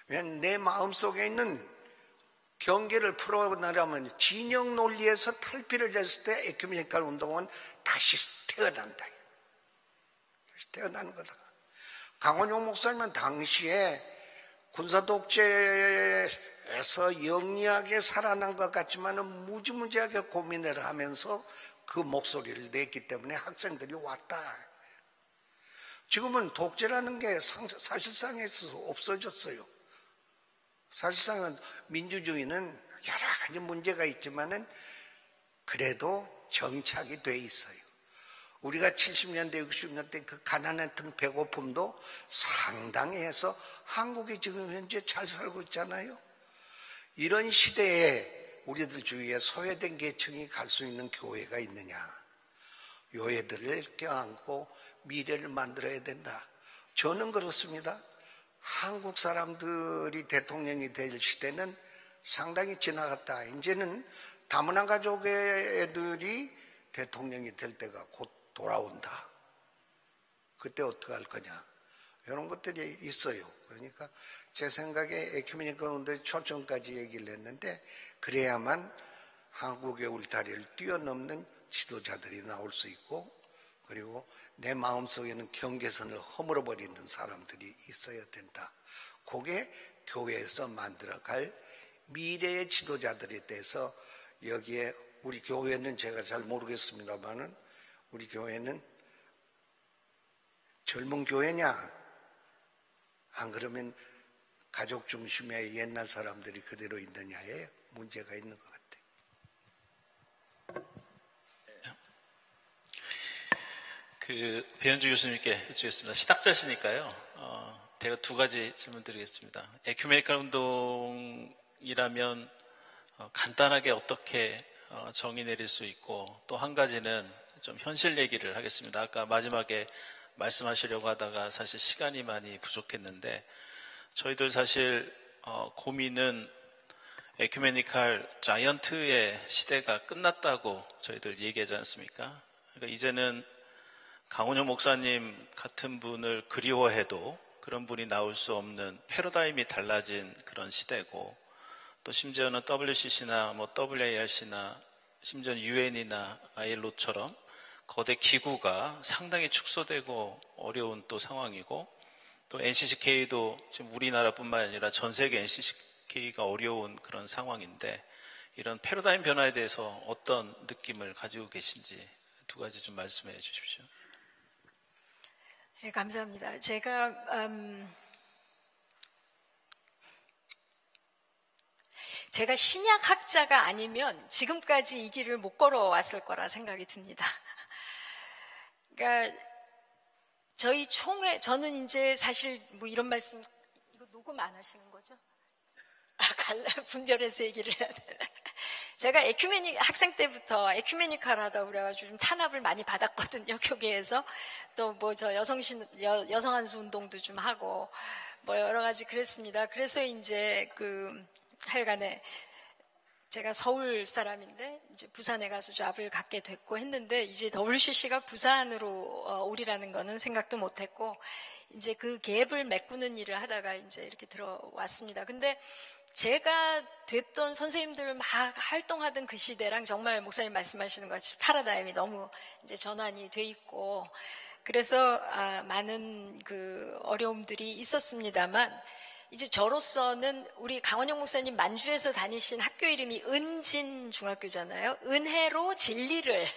왜냐하면 내 마음속에 있는 경계를 풀어내려면 진영 논리에서 탈피를 했을 때 에큐메니컬 운동은 다시 태어난다. 다시 태어나는 거다. 강원용 목사님은 당시에 군사 독재에서 영리하게 살아난 것 같지만 무지무지하게 고민을 하면서 그 목소리를 냈기 때문에 학생들이 왔다. 지금은 독재라는 게 사실상에서 없어졌어요. 사실상은 민주주의는 여러 가지 문제가 있지만은 그래도 정착이 돼 있어요. 우리가 70년대, 60년대 그 가난했던 배고픔도 상당히 해서 한국이 지금 현재 잘 살고 있잖아요. 이런 시대에 우리들 주위에 소외된 계층이 갈 수 있는 교회가 있느냐? 요 애들을 껴안고 미래를 만들어야 된다. 저는 그렇습니다. 한국 사람들이 대통령이 될 시대는 상당히 지나갔다. 이제는 다문화 가족의 애들이 대통령이 될 때가 곧 돌아온다. 그때 어떻게 할 거냐? 이런 것들이 있어요. 그러니까 제 생각에 에큐메니컬 운동의 초점까지 얘기를 했는데, 그래야만 한국의 울타리를 뛰어넘는 지도자들이 나올 수 있고, 그리고 내 마음속에는 경계선을 허물어버리는 사람들이 있어야 된다. 그게 교회에서 만들어갈 미래의 지도자들에 대해서, 여기에 우리 교회는 제가 잘 모르겠습니다만은 우리 교회는 젊은 교회냐, 안 그러면 가족 중심의 옛날 사람들이 그대로 있느냐에 문제가 있는 것 같아요. 배현주 교수님께 여쭙겠습니다. 시탁자시니까요. 제가 두 가지 질문 드리겠습니다. 에큐메니컬 운동이라면 간단하게 어떻게 정의 내릴 수 있고, 또 한 가지는 좀 현실 얘기를 하겠습니다. 아까 마지막에 말씀하시려고 하다가 사실 시간이 많이 부족했는데, 저희들 사실 고민은 에큐메니컬 자이언트의 시대가 끝났다고 저희들 얘기하지 않습니까? 그러니까 이제는 강원효 목사님 같은 분을 그리워해도 그런 분이 나올 수 없는 패러다임이 달라진 그런 시대고, 또 심지어는 WCC나 뭐 WARC나 심지어는 UN이나 ILO처럼 거대 기구가 상당히 축소되고 어려운 또 상황이고, 또 NCCK도 지금 우리나라뿐만 아니라 전 세계 NCCK가 어려운 그런 상황인데, 이런 패러다임 변화에 대해서 어떤 느낌을 가지고 계신지 두 가지 좀 말씀해 주십시오. 네, 감사합니다. 제가 신약학자가 아니면 지금까지 이 길을 못 걸어왔을 거라 생각이 듭니다. 그러니까 저는 이제 사실 뭐 이런 말씀, 이거 녹음 안 하시는 거죠? 분별해서 얘기를 해야 돼. 제가 학생 때부터 에큐메니카를 하다고 그래가지고 좀 탄압을 많이 받았거든요, 교계에서. 또 뭐 여성 한수 운동도 좀 하고, 뭐 여러 가지 그랬습니다. 그래서 이제 하여간에 제가 서울 사람인데 이제 부산에 가서 잡을 갖게 됐고 했는데 이제 WCC가 부산으로 오리라는 거는 생각도 못했고 이제 그 갭을 메꾸는 일을 하다가 이제 이렇게 들어왔습니다. 근데 제가 뵙던 선생님들 막 활동하던 그 시대랑 정말 목사님 말씀하시는 것 같이 패러다임이 너무 이제 전환이 돼 있고 그래서 많은 어려움들이 있었습니다만 이제 저로서는 우리 강원영 목사님 만주에서 다니신 학교 이름이 은진 중학교잖아요. 은혜로 진리를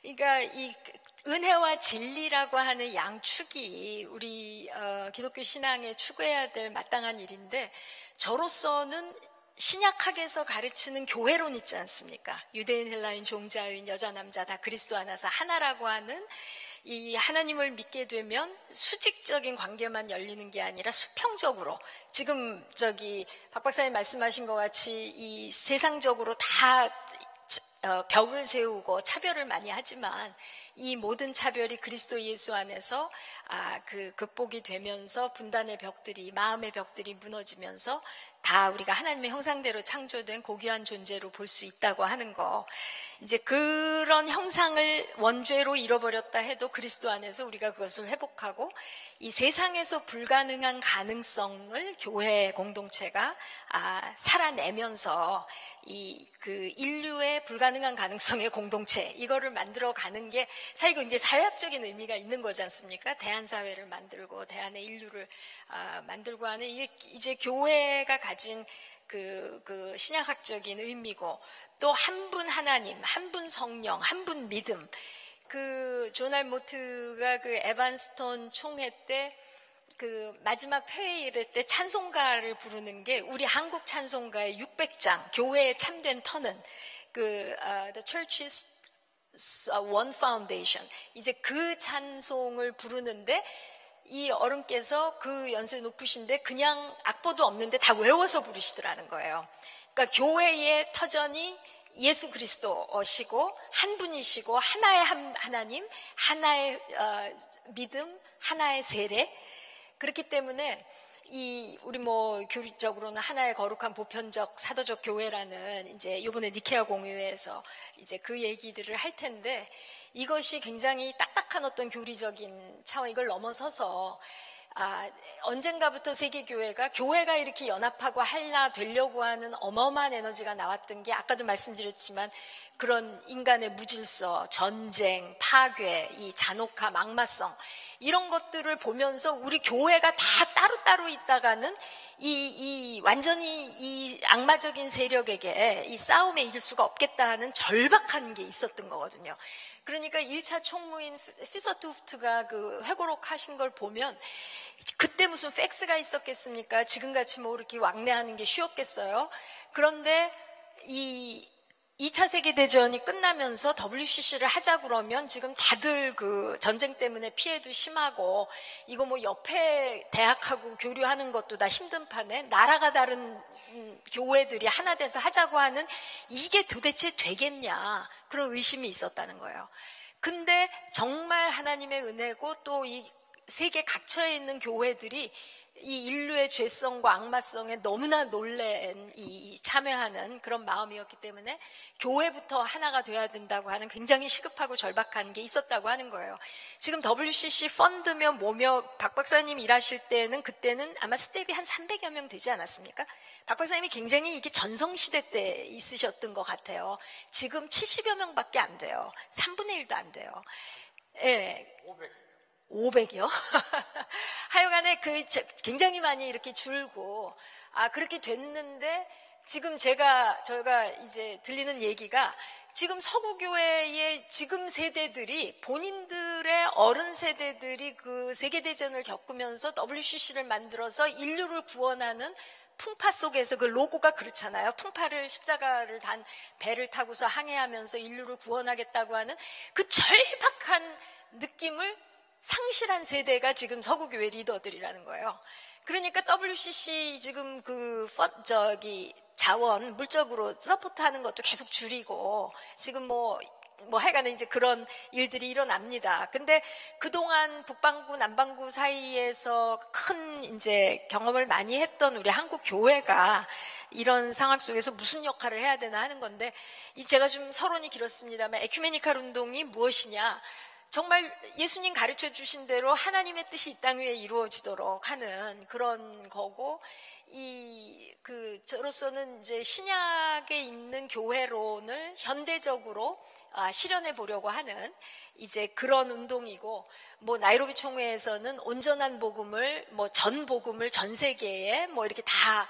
그러니까 이 은혜와 진리라고 하는 양축이 우리 기독교 신앙에 추구해야 될 마땅한 일인데 저로서는 신약학에서 가르치는 교회론 있지 않습니까? 유대인, 헬라인, 종자유인, 여자, 남자 다 그리스도 안에서 하나라고 하는 이 하나님을 믿게 되면 수직적인 관계만 열리는 게 아니라 수평적으로 지금 박 박사님 말씀하신 것 같이 이 세상적으로 다 벽을 세우고 차별을 많이 하지만 이 모든 차별이 그리스도 예수 안에서 극복이 되면서 분단의 벽들이 마음의 벽들이 무너지면서 다 우리가 하나님의 형상대로 창조된 고귀한 존재로 볼 수 있다고 하는 거 이제 그런 형상을 원죄로 잃어버렸다 해도 그리스도 안에서 우리가 그것을 회복하고 이 세상에서 불가능한 가능성을 교회 공동체가 살아내면서 인류의 불가능한 가능성의 공동체 이거를 만들어 가는 게 사실 이제 사회학적인 의미가 있는 거지 않습니까? 대한사회를 만들고 대한의 인류를 만들고 하는 이게 이제 교회가 가진 그 신약학적인 의미고 또 한 분 하나님, 한 분 성령, 한 분 믿음. 존 알모트가 에반스톤 총회 때 마지막 폐회 예배 때 찬송가를 부르는 게 우리 한국 찬송가의 600장, 교회의 참된 터는 The Church is One Foundation. 이제 그 찬송을 부르는데 이 어른께서 그 연세 높으신데 그냥 악보도 없는데 다 외워서 부르시더라는 거예요. 그러니까 교회의 터전이 예수 그리스도시고 한 분이시고 하나의 하나님, 하나의 믿음, 하나의 세례. 그렇기 때문에 우리 교리적으로는 하나의 거룩한 보편적 사도적 교회라는 이제 이번에 니케아 공의회에서 이제 그 얘기들을 할 텐데 이것이 굉장히 딱딱한 어떤 교리적인 차원 이걸 넘어서서 언젠가부터 교회가 이렇게 연합하고 되려고 하는 어마어마한 에너지가 나왔던 게 아까도 말씀드렸지만 그런 인간의 무질서, 전쟁, 파괴, 이 잔혹함, 악마성 이런 것들을 보면서 우리 교회가 다 따로따로 있다가는 완전히 이 악마적인 세력에게 이 싸움에 이길 수가 없겠다 하는 절박한 게 있었던 거거든요. 그러니까 1차 총무인 피서투프트가 회고록 하신 걸 보면 그때 무슨 팩스가 있었겠습니까? 지금같이 이렇게 왕래하는 게 쉬웠겠어요? 그런데 2차 세계대전이 끝나면서 WCC를 하자 그러면 지금 다들 전쟁 때문에 피해도 심하고 이거 옆에 대학하고 교류하는 것도 다 힘든 판에 나라가 다른 교회들이 하나 돼서 하자고 하는 이게 도대체 되겠냐 그런 의심이 있었다는 거예요. 근데 정말 하나님의 은혜고 또 이 세계 각처에 있는 교회들이 이 인류의 죄성과 악마성에 너무나 놀란 참여하는 그런 마음이었기 때문에 교회부터 하나가 돼야 된다고 하는 굉장히 시급하고 절박한 게 있었다고 하는 거예요. 지금 WCC 펀드며 뭐며 박 박사님 일하실 때는 그때는 아마 스텝이 한 300여 명 되지 않았습니까? 박 박사님이 굉장히 이게 전성시대 때 있으셨던 것 같아요. 지금 70여 명밖에 안 돼요. 3분의 1도 안 돼요. 예. 500이요? 하여간에 굉장히 많이 이렇게 줄고, 그렇게 됐는데, 지금 저희가 이제 들리는 얘기가 지금 서구교회의 지금 세대들이 본인들의 어른 세대들이 그 세계대전을 겪으면서 WCC를 만들어서 인류를 구원하는 풍파 속에서 그 로고가 그렇잖아요. 풍파를 십자가를 단 배를 타고서 항해하면서 인류를 구원하겠다고 하는 그 절박한 느낌을 상실한 세대가 지금 서구교회 리더들이라는 거예요. 그러니까 WCC 지금 자원 물적으로 서포트하는 것도 계속 줄이고 지금 하여간에 이제 그런 일들이 일어납니다. 근데 그동안 북반구, 남반구 사이에서 큰 이제 경험을 많이 했던 우리 한국 교회가 이런 상황 속에서 무슨 역할을 해야 되나 하는 건데, 제가 좀 서론이 길었습니다만 에큐메니칼 운동이 무엇이냐? 정말 예수님 가르쳐 주신 대로 하나님의 뜻이 이 땅 위에 이루어지도록 하는 그런 거고, 저로서는 이제 신약에 있는 교회론을 현대적으로 실현해 보려고 하는 이제 그런 운동이고, 나이로비 총회에서는 온전한 복음을, 전 복음을 전 세계에 이렇게 다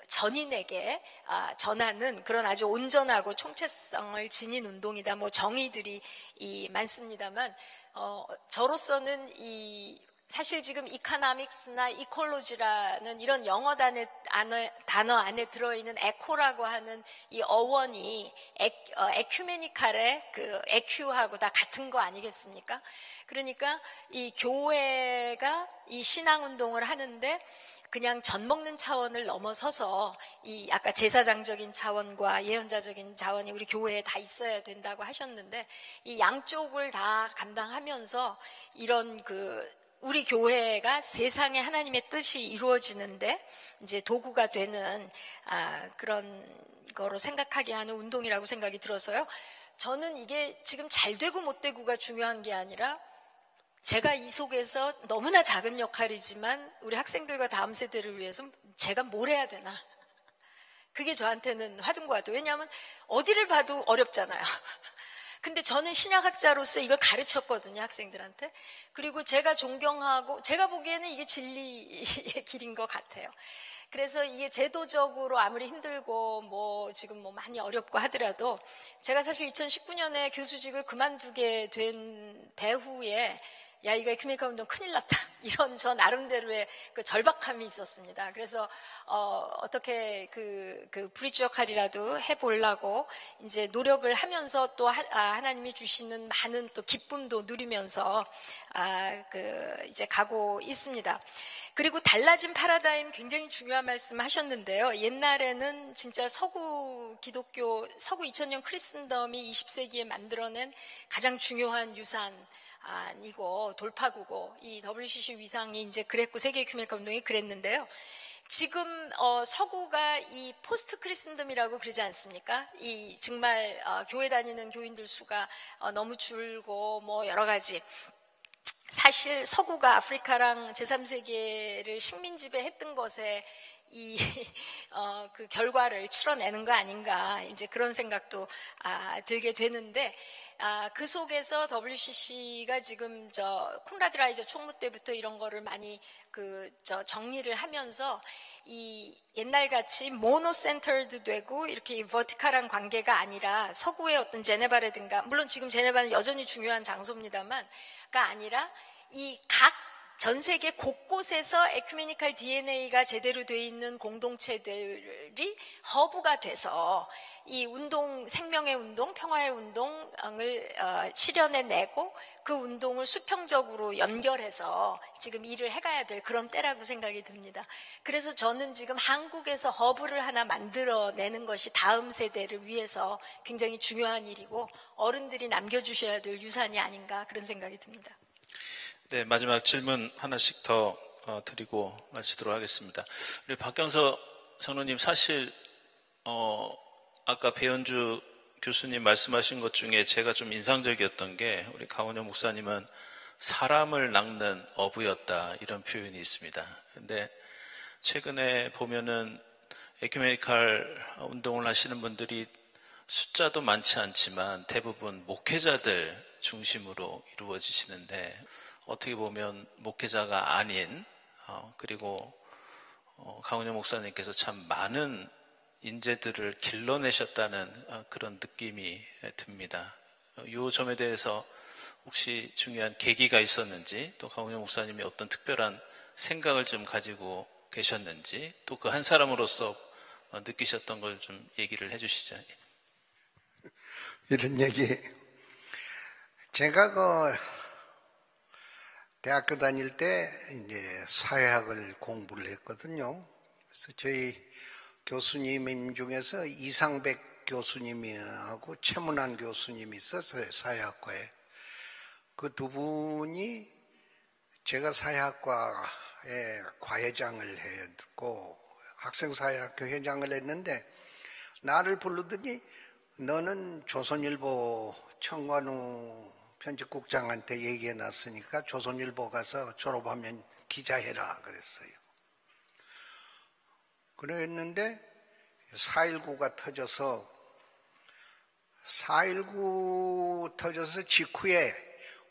전인에게 전하는 그런 아주 온전하고 총체성을 지닌 운동이다. 정의들이 많습니다만, 저로서는 사실 지금 이코노믹스나 이콜로지라는 이런 영어 단어 안에 들어있는 에코라고 하는 이 어원이 에큐메니칼의 그 에큐하고 다 같은 거 아니겠습니까? 그러니까 이 교회가 이 신앙운동을 하는데 그냥 전 먹는 차원을 넘어서서 이 아까 제사장적인 차원과 예언자적인 차원이 우리 교회에 다 있어야 된다고 하셨는데, 이 양쪽을 다 감당하면서 이런 우리 교회가 세상에 하나님의 뜻이 이루어지는데 이제 도구가 되는 그런 거로 생각하게 하는 운동이라고 생각이 들어서요. 저는 이게 지금 잘 되고 못 되고가 중요한 게 아니라, 제가 이 속에서 너무나 작은 역할이지만 우리 학생들과 다음 세대를 위해서 제가 뭘 해야 되나, 그게 저한테는 화두인 것 같아요. 왜냐하면 어디를 봐도 어렵잖아요. 근데 저는 신약학자로서 이걸 가르쳤거든요, 학생들한테. 그리고 제가 존경하고, 제가 보기에는 이게 진리의 길인 것 같아요. 그래서 이게 제도적으로 아무리 힘들고 지금 많이 어렵고 하더라도, 제가 사실 2019년에 교수직을 그만두게 된 배후에 야, 이거 에큐메니칼 운동 큰일 났다, 이런 저 나름대로의 그 절박함이 있었습니다. 그래서 어떻게 브리지 역할이라도 해보려고 이제 노력을 하면서 또 하나님이 주시는 많은 또 기쁨도 누리면서 이제 가고 있습니다. 그리고 달라진 패러다임, 굉장히 중요한 말씀 하셨는데요. 옛날에는 진짜 서구 2000년 크리스천덤이 20세기에 만들어낸 가장 중요한 유산이고 돌파구고, 이 WCC 위상이 이제 그랬고 세계 에큐메니칼 운동이 그랬는데요. 지금 서구가 이 포스트 크리스천덤이라고 그러지 않습니까? 이 정말 교회 다니는 교인들 수가 너무 줄고 여러 가지. 사실 서구가 아프리카랑 제3세계를 식민 지배했던 것에 그 결과를 치러내는 거 아닌가, 이제 그런 생각도 들게 되는데, 그 속에서 WCC가 지금 콘라드 라이저 총무 때부터 이런 거를 많이 정리를 하면서 이 옛날같이 모노센터드 되고 이렇게 버티컬한 관계가 아니라, 서구의 어떤 제네바라든가, 물론 지금 제네바는 여전히 중요한 장소입니다만, 가 아니라 이 각 전 세계 곳곳에서 에큐메니칼 DNA가 제대로 돼 있는 공동체들이 허브가 돼서 이 운동, 생명의 운동, 평화의 운동을 실현해내고 그 운동을 수평적으로 연결해서 지금 일을 해가야 될 그런 때라고 생각이 듭니다. 그래서 저는 지금 한국에서 허브를 하나 만들어내는 것이 다음 세대를 위해서 굉장히 중요한 일이고 어른들이 남겨주셔야 될 유산이 아닌가, 그런 생각이 듭니다. 네, 마지막 질문 하나씩 더 드리고 마치도록 하겠습니다. 우리 박경서 장로님, 사실 아까 배현주 교수님 말씀하신 것 중에 제가 좀 인상적이었던 게, 우리 강원영 목사님은 사람을 낚는 어부였다, 이런 표현이 있습니다. 근데 최근에 보면은 에큐메니칼 운동을 하시는 분들이 숫자도 많지 않지만 대부분 목회자들 중심으로 이루어지시는데, 어떻게 보면 목회자가 아닌, 그리고 강은영 목사님께서 참 많은 인재들을 길러내셨다는 그런 느낌이 듭니다. 이 점에 대해서 혹시 중요한 계기가 있었는지, 또 강은영 목사님이 어떤 특별한 생각을 좀 가지고 계셨는지, 또 그 한 사람으로서 느끼셨던 걸 좀 얘기를 해주시죠. 이런 얘기, 제가 대학교 다닐 때 이제 사회학을 공부를 했거든요. 그래서 저희 교수님 중에서 이상백 교수님하고 최문환 교수님이 있었어요, 사회학과에. 그 두 분이 제가 사회학과에 과회장을 했고 학생사회학교 회장을 했는데, 나를 부르더니 너는 조선일보 청관우 편집국장한테 얘기해 놨으니까 조선일보 가서 졸업하면 기자해라 그랬어요. 그랬는데 4.19가 터져서 4.19 터져서 직후에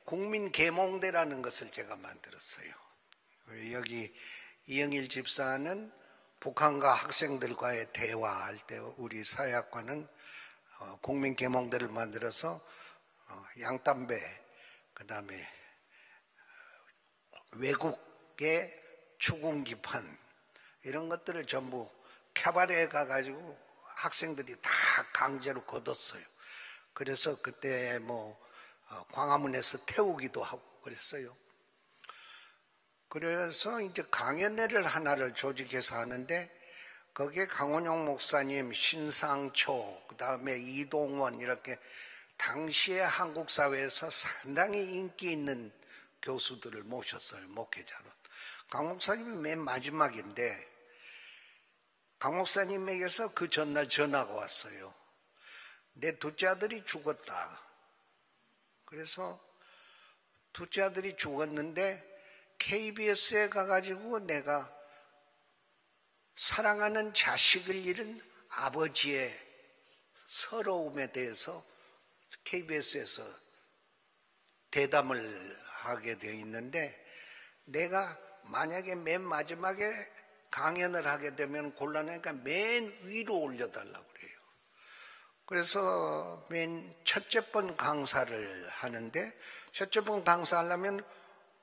국민계몽대라는 것을 제가 만들었어요. 여기 이영일 집사는 북한과 학생들과의 대화할 때 우리 사회학과는 국민계몽대를 만들어서 양담배, 그 다음에 외국의 추궁기판 이런 것들을 전부 캐바레에 가가지고 학생들이 다 강제로 걷었어요. 그래서 그때 광화문에서 태우기도 하고 그랬어요. 그래서 이제 강연회를 하나를 조직해서 하는데, 거기에 강원용 목사님, 신상초, 그 다음에 이동원, 이렇게 당시에 한국 사회에서 상당히 인기 있는 교수들을 모셨어요, 목회자로. 강 목사님이 맨 마지막인데, 강 목사님에게서 그 전날 전화가 왔어요. 내 둘째 아들이 죽었다. 그래서 둘째 아들이 죽었는데 KBS에 가가지고 내가 사랑하는 자식을 잃은 아버지의 서러움에 대해서 KBS에서 대담을 하게 되어 있는데, 내가 만약에 맨 마지막에 강연을 하게 되면 곤란하니까 맨 위로 올려달라고 그래요. 그래서 맨 첫째 번 강사를 하는데, 첫째 번 강사하려면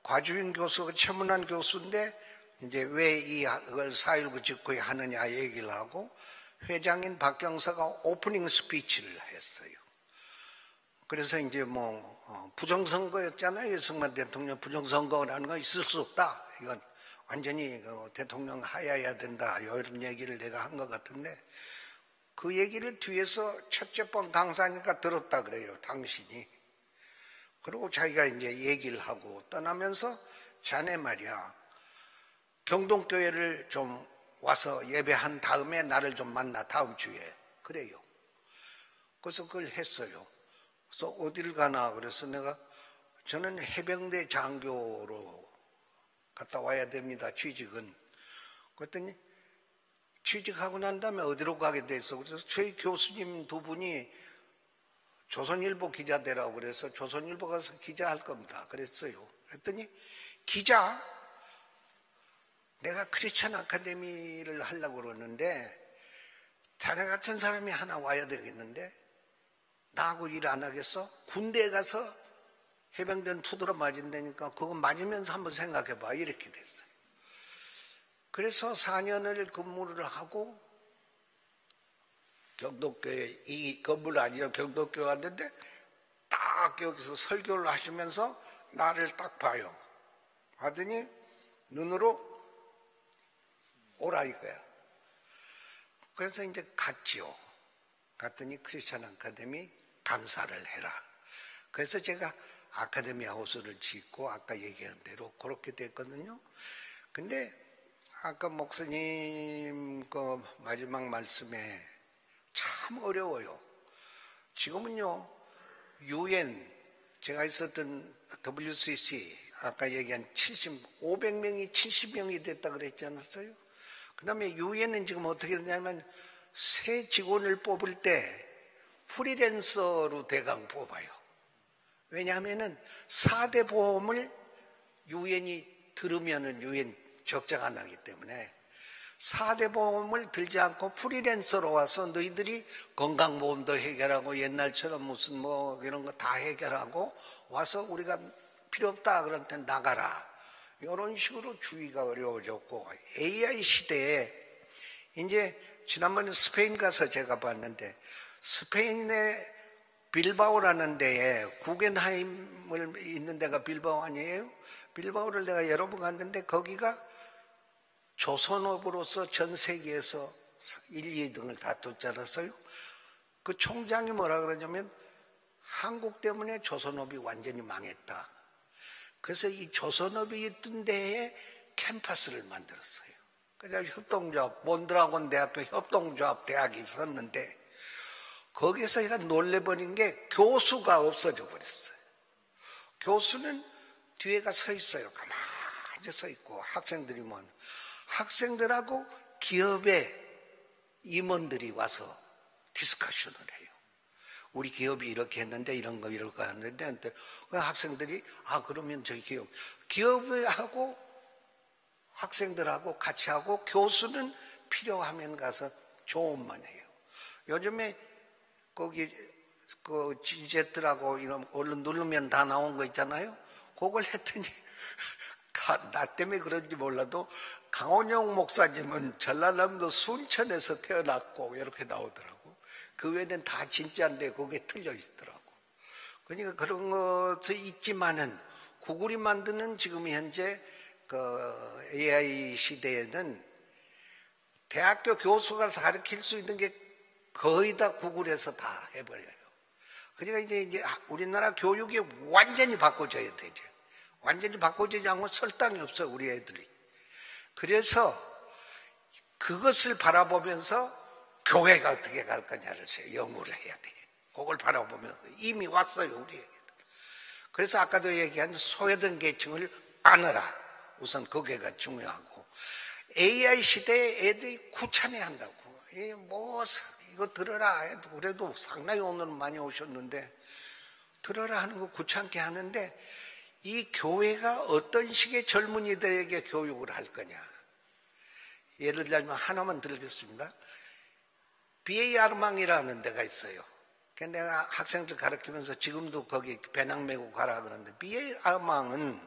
과주인 교수가 최문환 교수인데 이제 왜 이걸 4.19 직후에 하느냐 얘기를 하고, 회장인 박경서가 오프닝 스피치를 했어요. 그래서 이제 부정선거였잖아요. 유승만 대통령 부정선거라는 건 있을 수 없다. 이건 완전히 대통령 하야해야 된다. 이런 얘기를 내가 한 것 같은데, 그 얘기를 뒤에서 첫째 번 강사니까 들었다 그래요, 당신이. 그리고 자기가 이제 얘기를 하고 떠나면서, 자네 말이야, 경동교회를 좀 와서 예배한 다음에 나를 좀 만나, 다음 주에. 그래요. 그래서 그걸 했어요. 그래서 어디를 가나 그래서 내가, 저는 해병대 장교로 갔다 와야 됩니다, 취직은. 그랬더니 취직하고 난 다음에 어디로 가게 됐어. 그래서 저희 교수님 두 분이 조선일보 기자 되라고 그래서 조선일보 가서 기자할 겁니다 그랬어요. 그랬더니, 기자? 내가 크리스천 아카데미를 하려고 그러는데 자네 같은 사람이 하나 와야 되겠는데 나하고 일 안 하겠어? 군대에 가서 해병대는 투드러 맞은다니까 그거 맞으면서 한번 생각해봐. 이렇게 됐어요. 그래서 4년을 근무를 하고 경독교회, 이 건물 아니라 경독교회 왔는데 딱 여기서 설교를 하시면서 나를 딱 봐요. 하더니 눈으로 오라 이거야. 그래서 이제 갔지요. 갔더니 크리스천 아카데미 강사를 해라. 그래서 제가 아카데미 하우스를 짓고 아까 얘기한 대로 그렇게 됐거든요. 근데 아까 목사님 그 마지막 말씀에 참 어려워요. 지금은요, UN, 제가 있었던 WCC, 아까 얘기한 500명이 70명이 됐다 그랬지 않았어요? 그 다음에 UN은 지금 어떻게 되냐면 새 직원을 뽑을 때 프리랜서로 대강 뽑아요. 왜냐하면은 4대 보험을 UN이 들으면은 UN 적자가 나기 때문에 4대 보험을 들지 않고 프리랜서로 와서 너희들이 건강보험도 해결하고 옛날처럼 무슨 뭐 이런 거 다 해결하고 와서 우리가 필요 없다 그럴 때 나가라. 이런 식으로 주의가 어려워졌고 AI 시대에 이제 지난번에 스페인 가서 제가 봤는데 스페인의 빌바오라는 데에 구겐하임을 있는 데가 빌바오 아니에요? 빌바오를 내가 여러 번 갔는데 거기가 조선업으로서 전 세계에서 1, 2등을 다퉜잖아요. 그 총장이 뭐라 그러냐면 한국 때문에 조선업이 완전히 망했다. 그래서 이 조선업이 있던 데에 캠퍼스를 만들었어요. 그래서 협동조합, 몬드라곤 대학교 협동조합 대학이 있었는데 거기서 제가 놀래버린 게 교수가 없어져 버렸어요. 교수는 뒤에가 서 있어요. 가만히 서 있고 학생들이 학생들하고 기업의 임원들이 와서 디스커션을 해요. 우리 기업이 이렇게 했는데 이런 거 이렇게 했는데 학생들이 그러면 저희 기업하고 학생들하고 같이 하고 교수는 필요하면 가서 조언만 해요. 요즘에 거기 그 지제트라고 이런 얼른 누르면 다 나온 거 있잖아요. 그걸 했더니 나 때문에 그런지 몰라도 강원영 목사님은 전라남도 순천에서 태어났고 이렇게 나오더라고. 그 외에는 다 진짜인데 그게 틀려 있더라고. 그러니까 그런 것이 있지만은 구글이 만드는 지금 현재 그 AI 시대에는 대학교 교수가 가르칠 수 있는 게 거의 다 구글에서 다 해버려요. 그러니까 이제 우리나라 교육이 완전히 바꿔줘야 되죠. 완전히 바꿔주지 않고 설탕이 없어 우리 애들이. 그래서 그것을 바라보면서 교회가 어떻게 갈 거냐를 연구를 해야 돼. 그걸 바라보면서 이미 왔어요 우리 애들. 그래서 아까도 얘기한 소외된 계층을 안으라. 우선 그게가 중요하고 AI 시대에 애들이 구차해한다고. 이거 들어라 해도 그래도 상당히 오늘은 많이 오셨는데 들어라 하는 거 귀찮게 하는데 이 교회가 어떤 식의 젊은이들에게 교육을 할 거냐. 예를 들면 하나만 들겠습니다. BA 아르망이라는 데가 있어요. 내가 학생들 가르치면서 지금도 거기 배낭 메고 가라 그러는데 BA 아르망은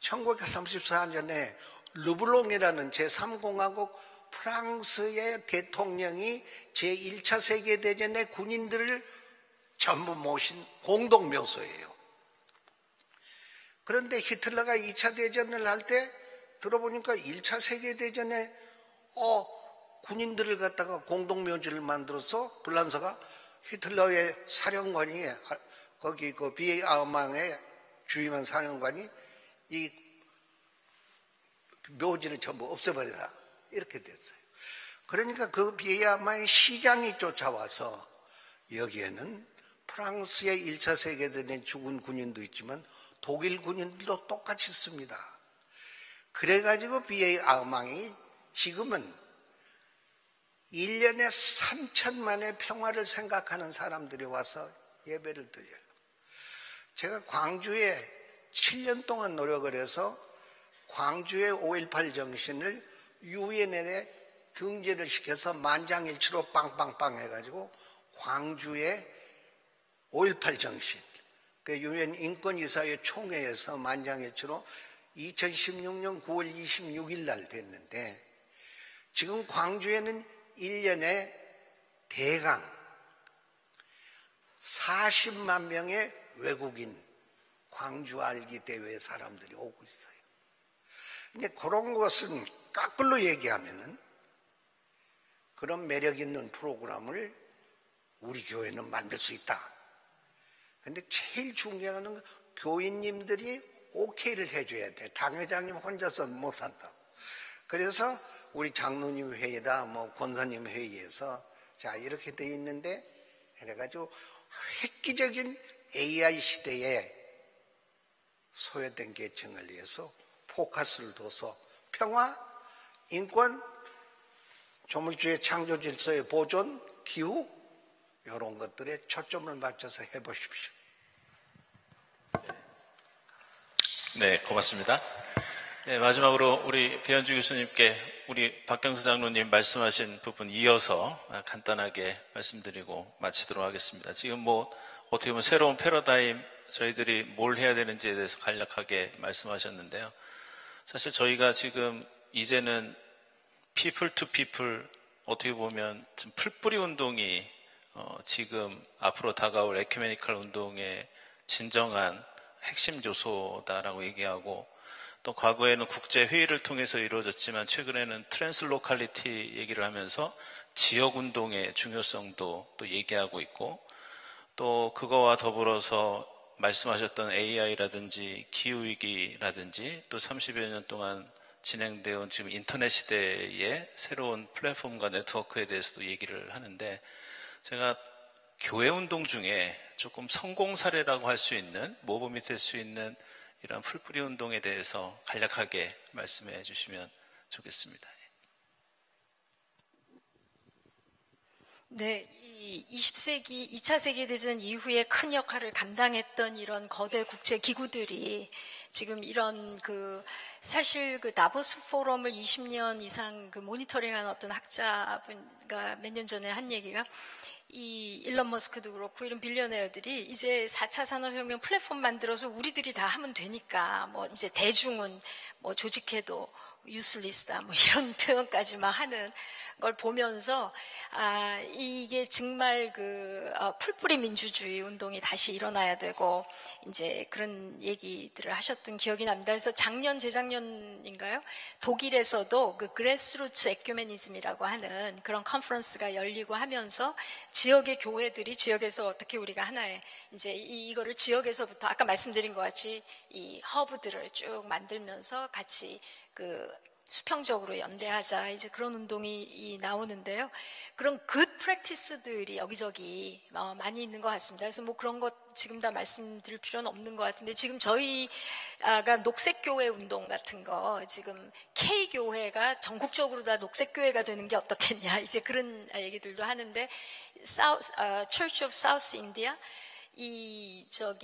1934년에 르블롱이라는 제3공화국 프랑스의 대통령이 제1차 세계대전의 군인들을 전부 모신 공동묘소예요. 그런데 히틀러가 2차 대전을 할 때 들어보니까 1차 세계대전에 군인들을 갖다가 공동묘지를 만들어서 불란서가 히틀러의 사령관이 거기 그 BA 아르망에 주임한 사령관이 이 묘지를 전부 없애버려라 이렇게 됐어요. 그러니까 그 BA 아르망의 시장이 쫓아와서 여기에는 프랑스의 1차 세계대전에 죽은 군인도 있지만 독일 군인들도 똑같이 씁니다. 그래가지고 BA 아르망이 지금은 1년에 3천만의 평화를 생각하는 사람들이 와서 예배를 드려요. 제가 광주에 7년 동안 노력을 해서 광주의 5.18 정신을 유엔에 등재를 시켜서 만장일치로 빵빵빵 해가지고 광주의 5.18 정신, 그 유엔 인권이사회 총회에서 만장일치로 2016년 9월 26일 날 됐는데 지금 광주에는 1년에 대강 40만 명의 외국인 광주 알기 대회 사람들이 오고 있어요. 근데 그런 것은 거꾸로 얘기하면은 그런 매력 있는 프로그램을 우리 교회는 만들 수 있다. 근데 제일 중요한 건 교인님들이 오케이를 해줘야 돼. 당회장님 혼자서 못한다. 그래서 우리 장로님 회의다, 권사님 회의에서 자 이렇게 돼 있는데 그래가지고 획기적인 AI 시대에 소외된 계층을 위해서 포커스를 둬서 평화, 인권, 조물주의 창조 질서의 보존, 기후 이런 것들에 초점을 맞춰서 해보십시오. 네, 고맙습니다. 네, 마지막으로 우리 배현주 교수님께 우리 박경수 장로님 말씀하신 부분 이어서 간단하게 말씀드리고 마치도록 하겠습니다. 지금 어떻게 보면 새로운 패러다임, 저희들이 뭘 해야 되는지에 대해서 간략하게 말씀하셨는데요. 사실 저희가 지금 이제는 people to people, 어떻게 보면 좀 풀뿌리 운동이 지금 앞으로 다가올 에큐메니컬 운동의 진정한 핵심 요소다라고 얘기하고, 또 과거에는 국제회의를 통해서 이루어졌지만 최근에는 트랜스로칼리티 얘기를 하면서 지역운동의 중요성도 또 얘기하고 있고, 또 그거와 더불어서 말씀하셨던 AI라든지 기후위기라든지 또 30여 년 동안 진행되어 온 지금 인터넷 시대의 새로운 플랫폼과 네트워크에 대해서도 얘기를 하는데, 제가 교회운동 중에 조금 성공 사례라고 할 수 있는, 모범이 될 수 있는 이런 풀뿌리 운동에 대해서 간략하게 말씀해 주시면 좋겠습니다. 네, 이 20세기 2차 세계대전 이후에 큰 역할을 감당했던 이런 거대 국제 기구들이 지금 이런 사실 다보스 포럼을 20년 이상 모니터링한 어떤 학자분가 몇 년 전에 한 얘기가, 이 일론 머스크도 그렇고 이런 빌리어네어들이 이제 4차 산업혁명 플랫폼 만들어서 우리들이 다 하면 되니까 이제 대중은 조직해도 유슬리스다 이런 표현까지 막 하는 걸 보면서 이게 정말 풀뿌리 민주주의 운동이 다시 일어나야 되고 이제 그런 얘기들을 하셨던 기억이 납니다. 그래서 작년 재작년인가요? 독일에서도 그레스루츠 에큐메니즘이라고 하는 그런 컨퍼런스가 열리고 하면서 지역의 교회들이 지역에서 어떻게 우리가 하나의 이제 이거를 지역에서부터 아까 말씀드린 것 같이 이 허브들을 쭉 만들면서 같이 수평적으로 연대하자, 이제 그런 운동이 나오는데요. 그런 굿 프랙티스들이 여기저기 많이 있는 것 같습니다. 그래서 그런 것 지금 다 말씀드릴 필요는 없는 것 같은데, 지금 저희가 녹색교회 운동 같은 거, 지금 K교회가 전국적으로 다 녹색교회가 되는 게 어떻겠냐, 이제 그런 얘기들도 하는데, Church of South India,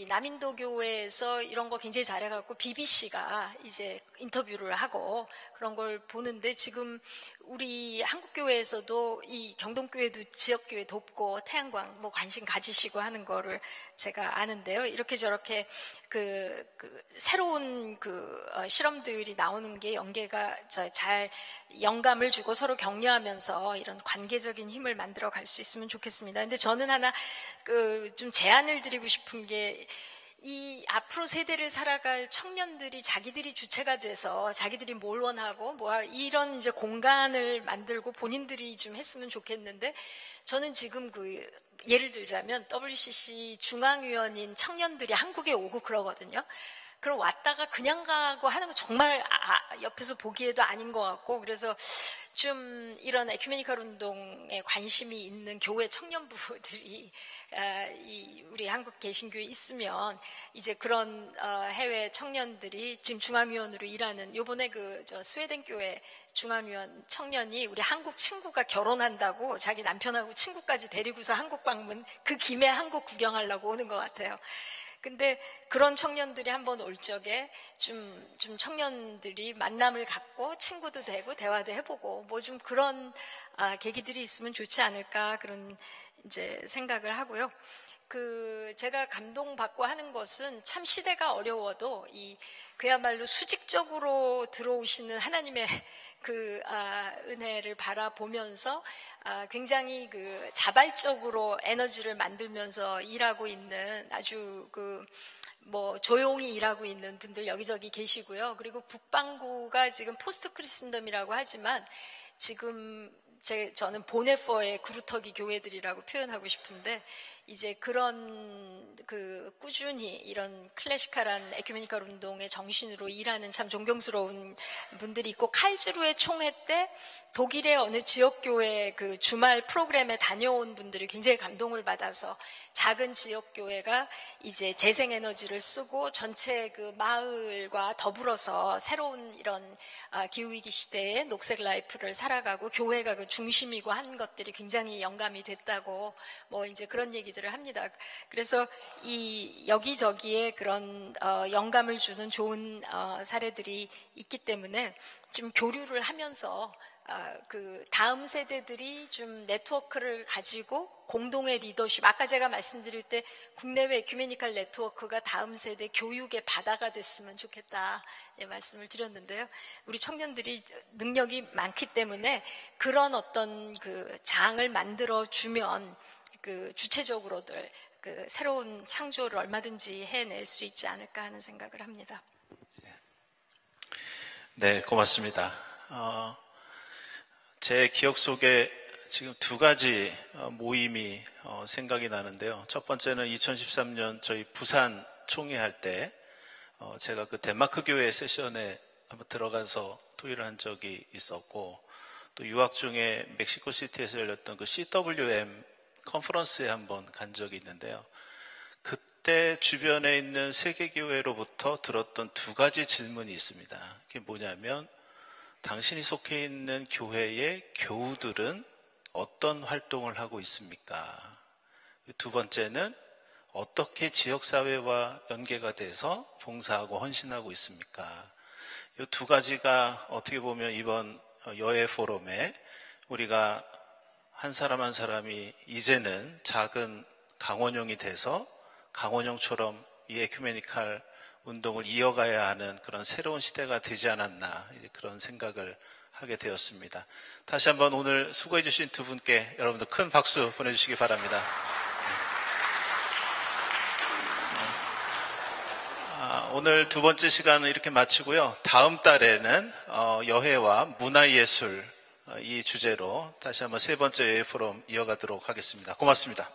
남인도 교회에서 이런 거 굉장히 잘해갖고 BBC가 이제 인터뷰를 하고 그런 걸 보는데, 지금 우리 한국교회에서도 이 경동교회도 지역교회 돕고 태양광 관심 가지시고 하는 거를 제가 아는데요. 이렇게 저렇게 새로운 실험들이 나오는 게 연계가 잘 영감을 주고 서로 격려하면서 이런 관계적인 힘을 만들어 갈 수 있으면 좋겠습니다. 근데 저는 하나 좀 제안을 드리고 싶은 게, 이 앞으로 세대를 살아갈 청년들이 자기들이 주체가 돼서 자기들이 뭘 원하고 이런 이제 공간을 만들고 본인들이 좀 했으면 좋겠는데, 저는 지금 예를 들자면 WCC 중앙위원인 청년들이 한국에 오고 그러거든요. 그럼 왔다가 그냥 가고 하는 거 정말 옆에서 보기에도 아닌 것 같고, 그래서 좀 이런 에큐메니컬 운동에 관심이 있는 교회 청년부들이 우리 한국 개신교에 있으면 이제 그런 해외 청년들이 지금 중앙위원으로 일하는, 요번에 스웨덴 교회 중앙위원 청년이 우리 한국 친구가 결혼한다고 자기 남편하고 친구까지 데리고서 한국 방문, 그 김에 한국 구경하려고 오는 것 같아요. 근데 그런 청년들이 한번 올 적에 좀 청년들이 만남을 갖고 친구도 되고 대화도 해보고 좀 그런 계기들이 있으면 좋지 않을까, 그런 이제 생각을 하고요. 제가 감동받고 하는 것은, 참 시대가 어려워도 그야말로 수직적으로 들어오시는 하나님의 은혜를 바라보면서 굉장히 자발적으로 에너지를 만들면서 일하고 있는, 아주 조용히 일하고 있는 분들 여기저기 계시고요. 그리고 북방구가 지금 포스트 크리스천덤이라고 하지만, 지금 저는 보네퍼의 구루터기 교회들이라고 표현하고 싶은데, 이제 그런 꾸준히 이런 클래시컬한 에큐메니컬 운동의 정신으로 일하는 참 존경스러운 분들이 있고, 칼즈루의 총회 때 독일의 어느 지역교회 주말 프로그램에 다녀온 분들이 굉장히 감동을 받아서 작은 지역교회가 이제 재생에너지를 쓰고 전체 마을과 더불어서 새로운 이런 기후위기 시대에 녹색 라이프를 살아가고 교회가 중심이고 한 것들이 굉장히 영감이 됐다고 이제 그런 얘기들 얘기들을 합니다. 그래서 이 여기저기에 그런 영감을 주는 좋은 사례들이 있기 때문에 좀 교류를 하면서 그 다음 세대들이 좀 네트워크를 가지고 공동의 리더십, 아까 제가 말씀드릴 때 국내외 에큐메니컬 네트워크가 다음 세대 교육의 바다가 됐으면 좋겠다 말씀을 드렸는데요. 우리 청년들이 능력이 많기 때문에 그런 어떤 그 장을 만들어 주면 그 주체적으로들 그 새로운 창조를 얼마든지 해낼 수 있지 않을까 하는 생각을 합니다. 네, 고맙습니다. 제 기억 속에 지금 두 가지 모임이 생각이 나는데요. 첫 번째는 2013년 저희 부산 총회할 때 제가 그 덴마크 교회 세션에 한번 들어가서 토의를 한 적이 있었고, 또 유학 중에 멕시코 시티에서 열렸던 그 CWM 컨퍼런스에 한번 간 적이 있는데요. 그때 주변에 있는 세계교회로부터 들었던 두 가지 질문이 있습니다. 그게 뭐냐면, 당신이 속해 있는 교회의 교우들은 어떤 활동을 하고 있습니까? 두 번째는 어떻게 지역사회와 연계가 돼서 봉사하고 헌신하고 있습니까? 이 두 가지가 어떻게 보면 이번 여해 포럼에 우리가 한 사람 한 사람이 이제는 작은 강원영이 돼서 강원영처럼 이 에큐메니칼 운동을 이어가야 하는 그런 새로운 시대가 되지 않았나, 그런 생각을 하게 되었습니다. 다시 한번 오늘 수고해 주신 두 분께 여러분들 큰 박수 보내주시기 바랍니다. 오늘 두 번째 시간은 이렇게 마치고요. 다음 달에는 여해와 문화예술 이 주제로 다시 한번 세 번째 여해 포럼 이어가도록 하겠습니다. 고맙습니다.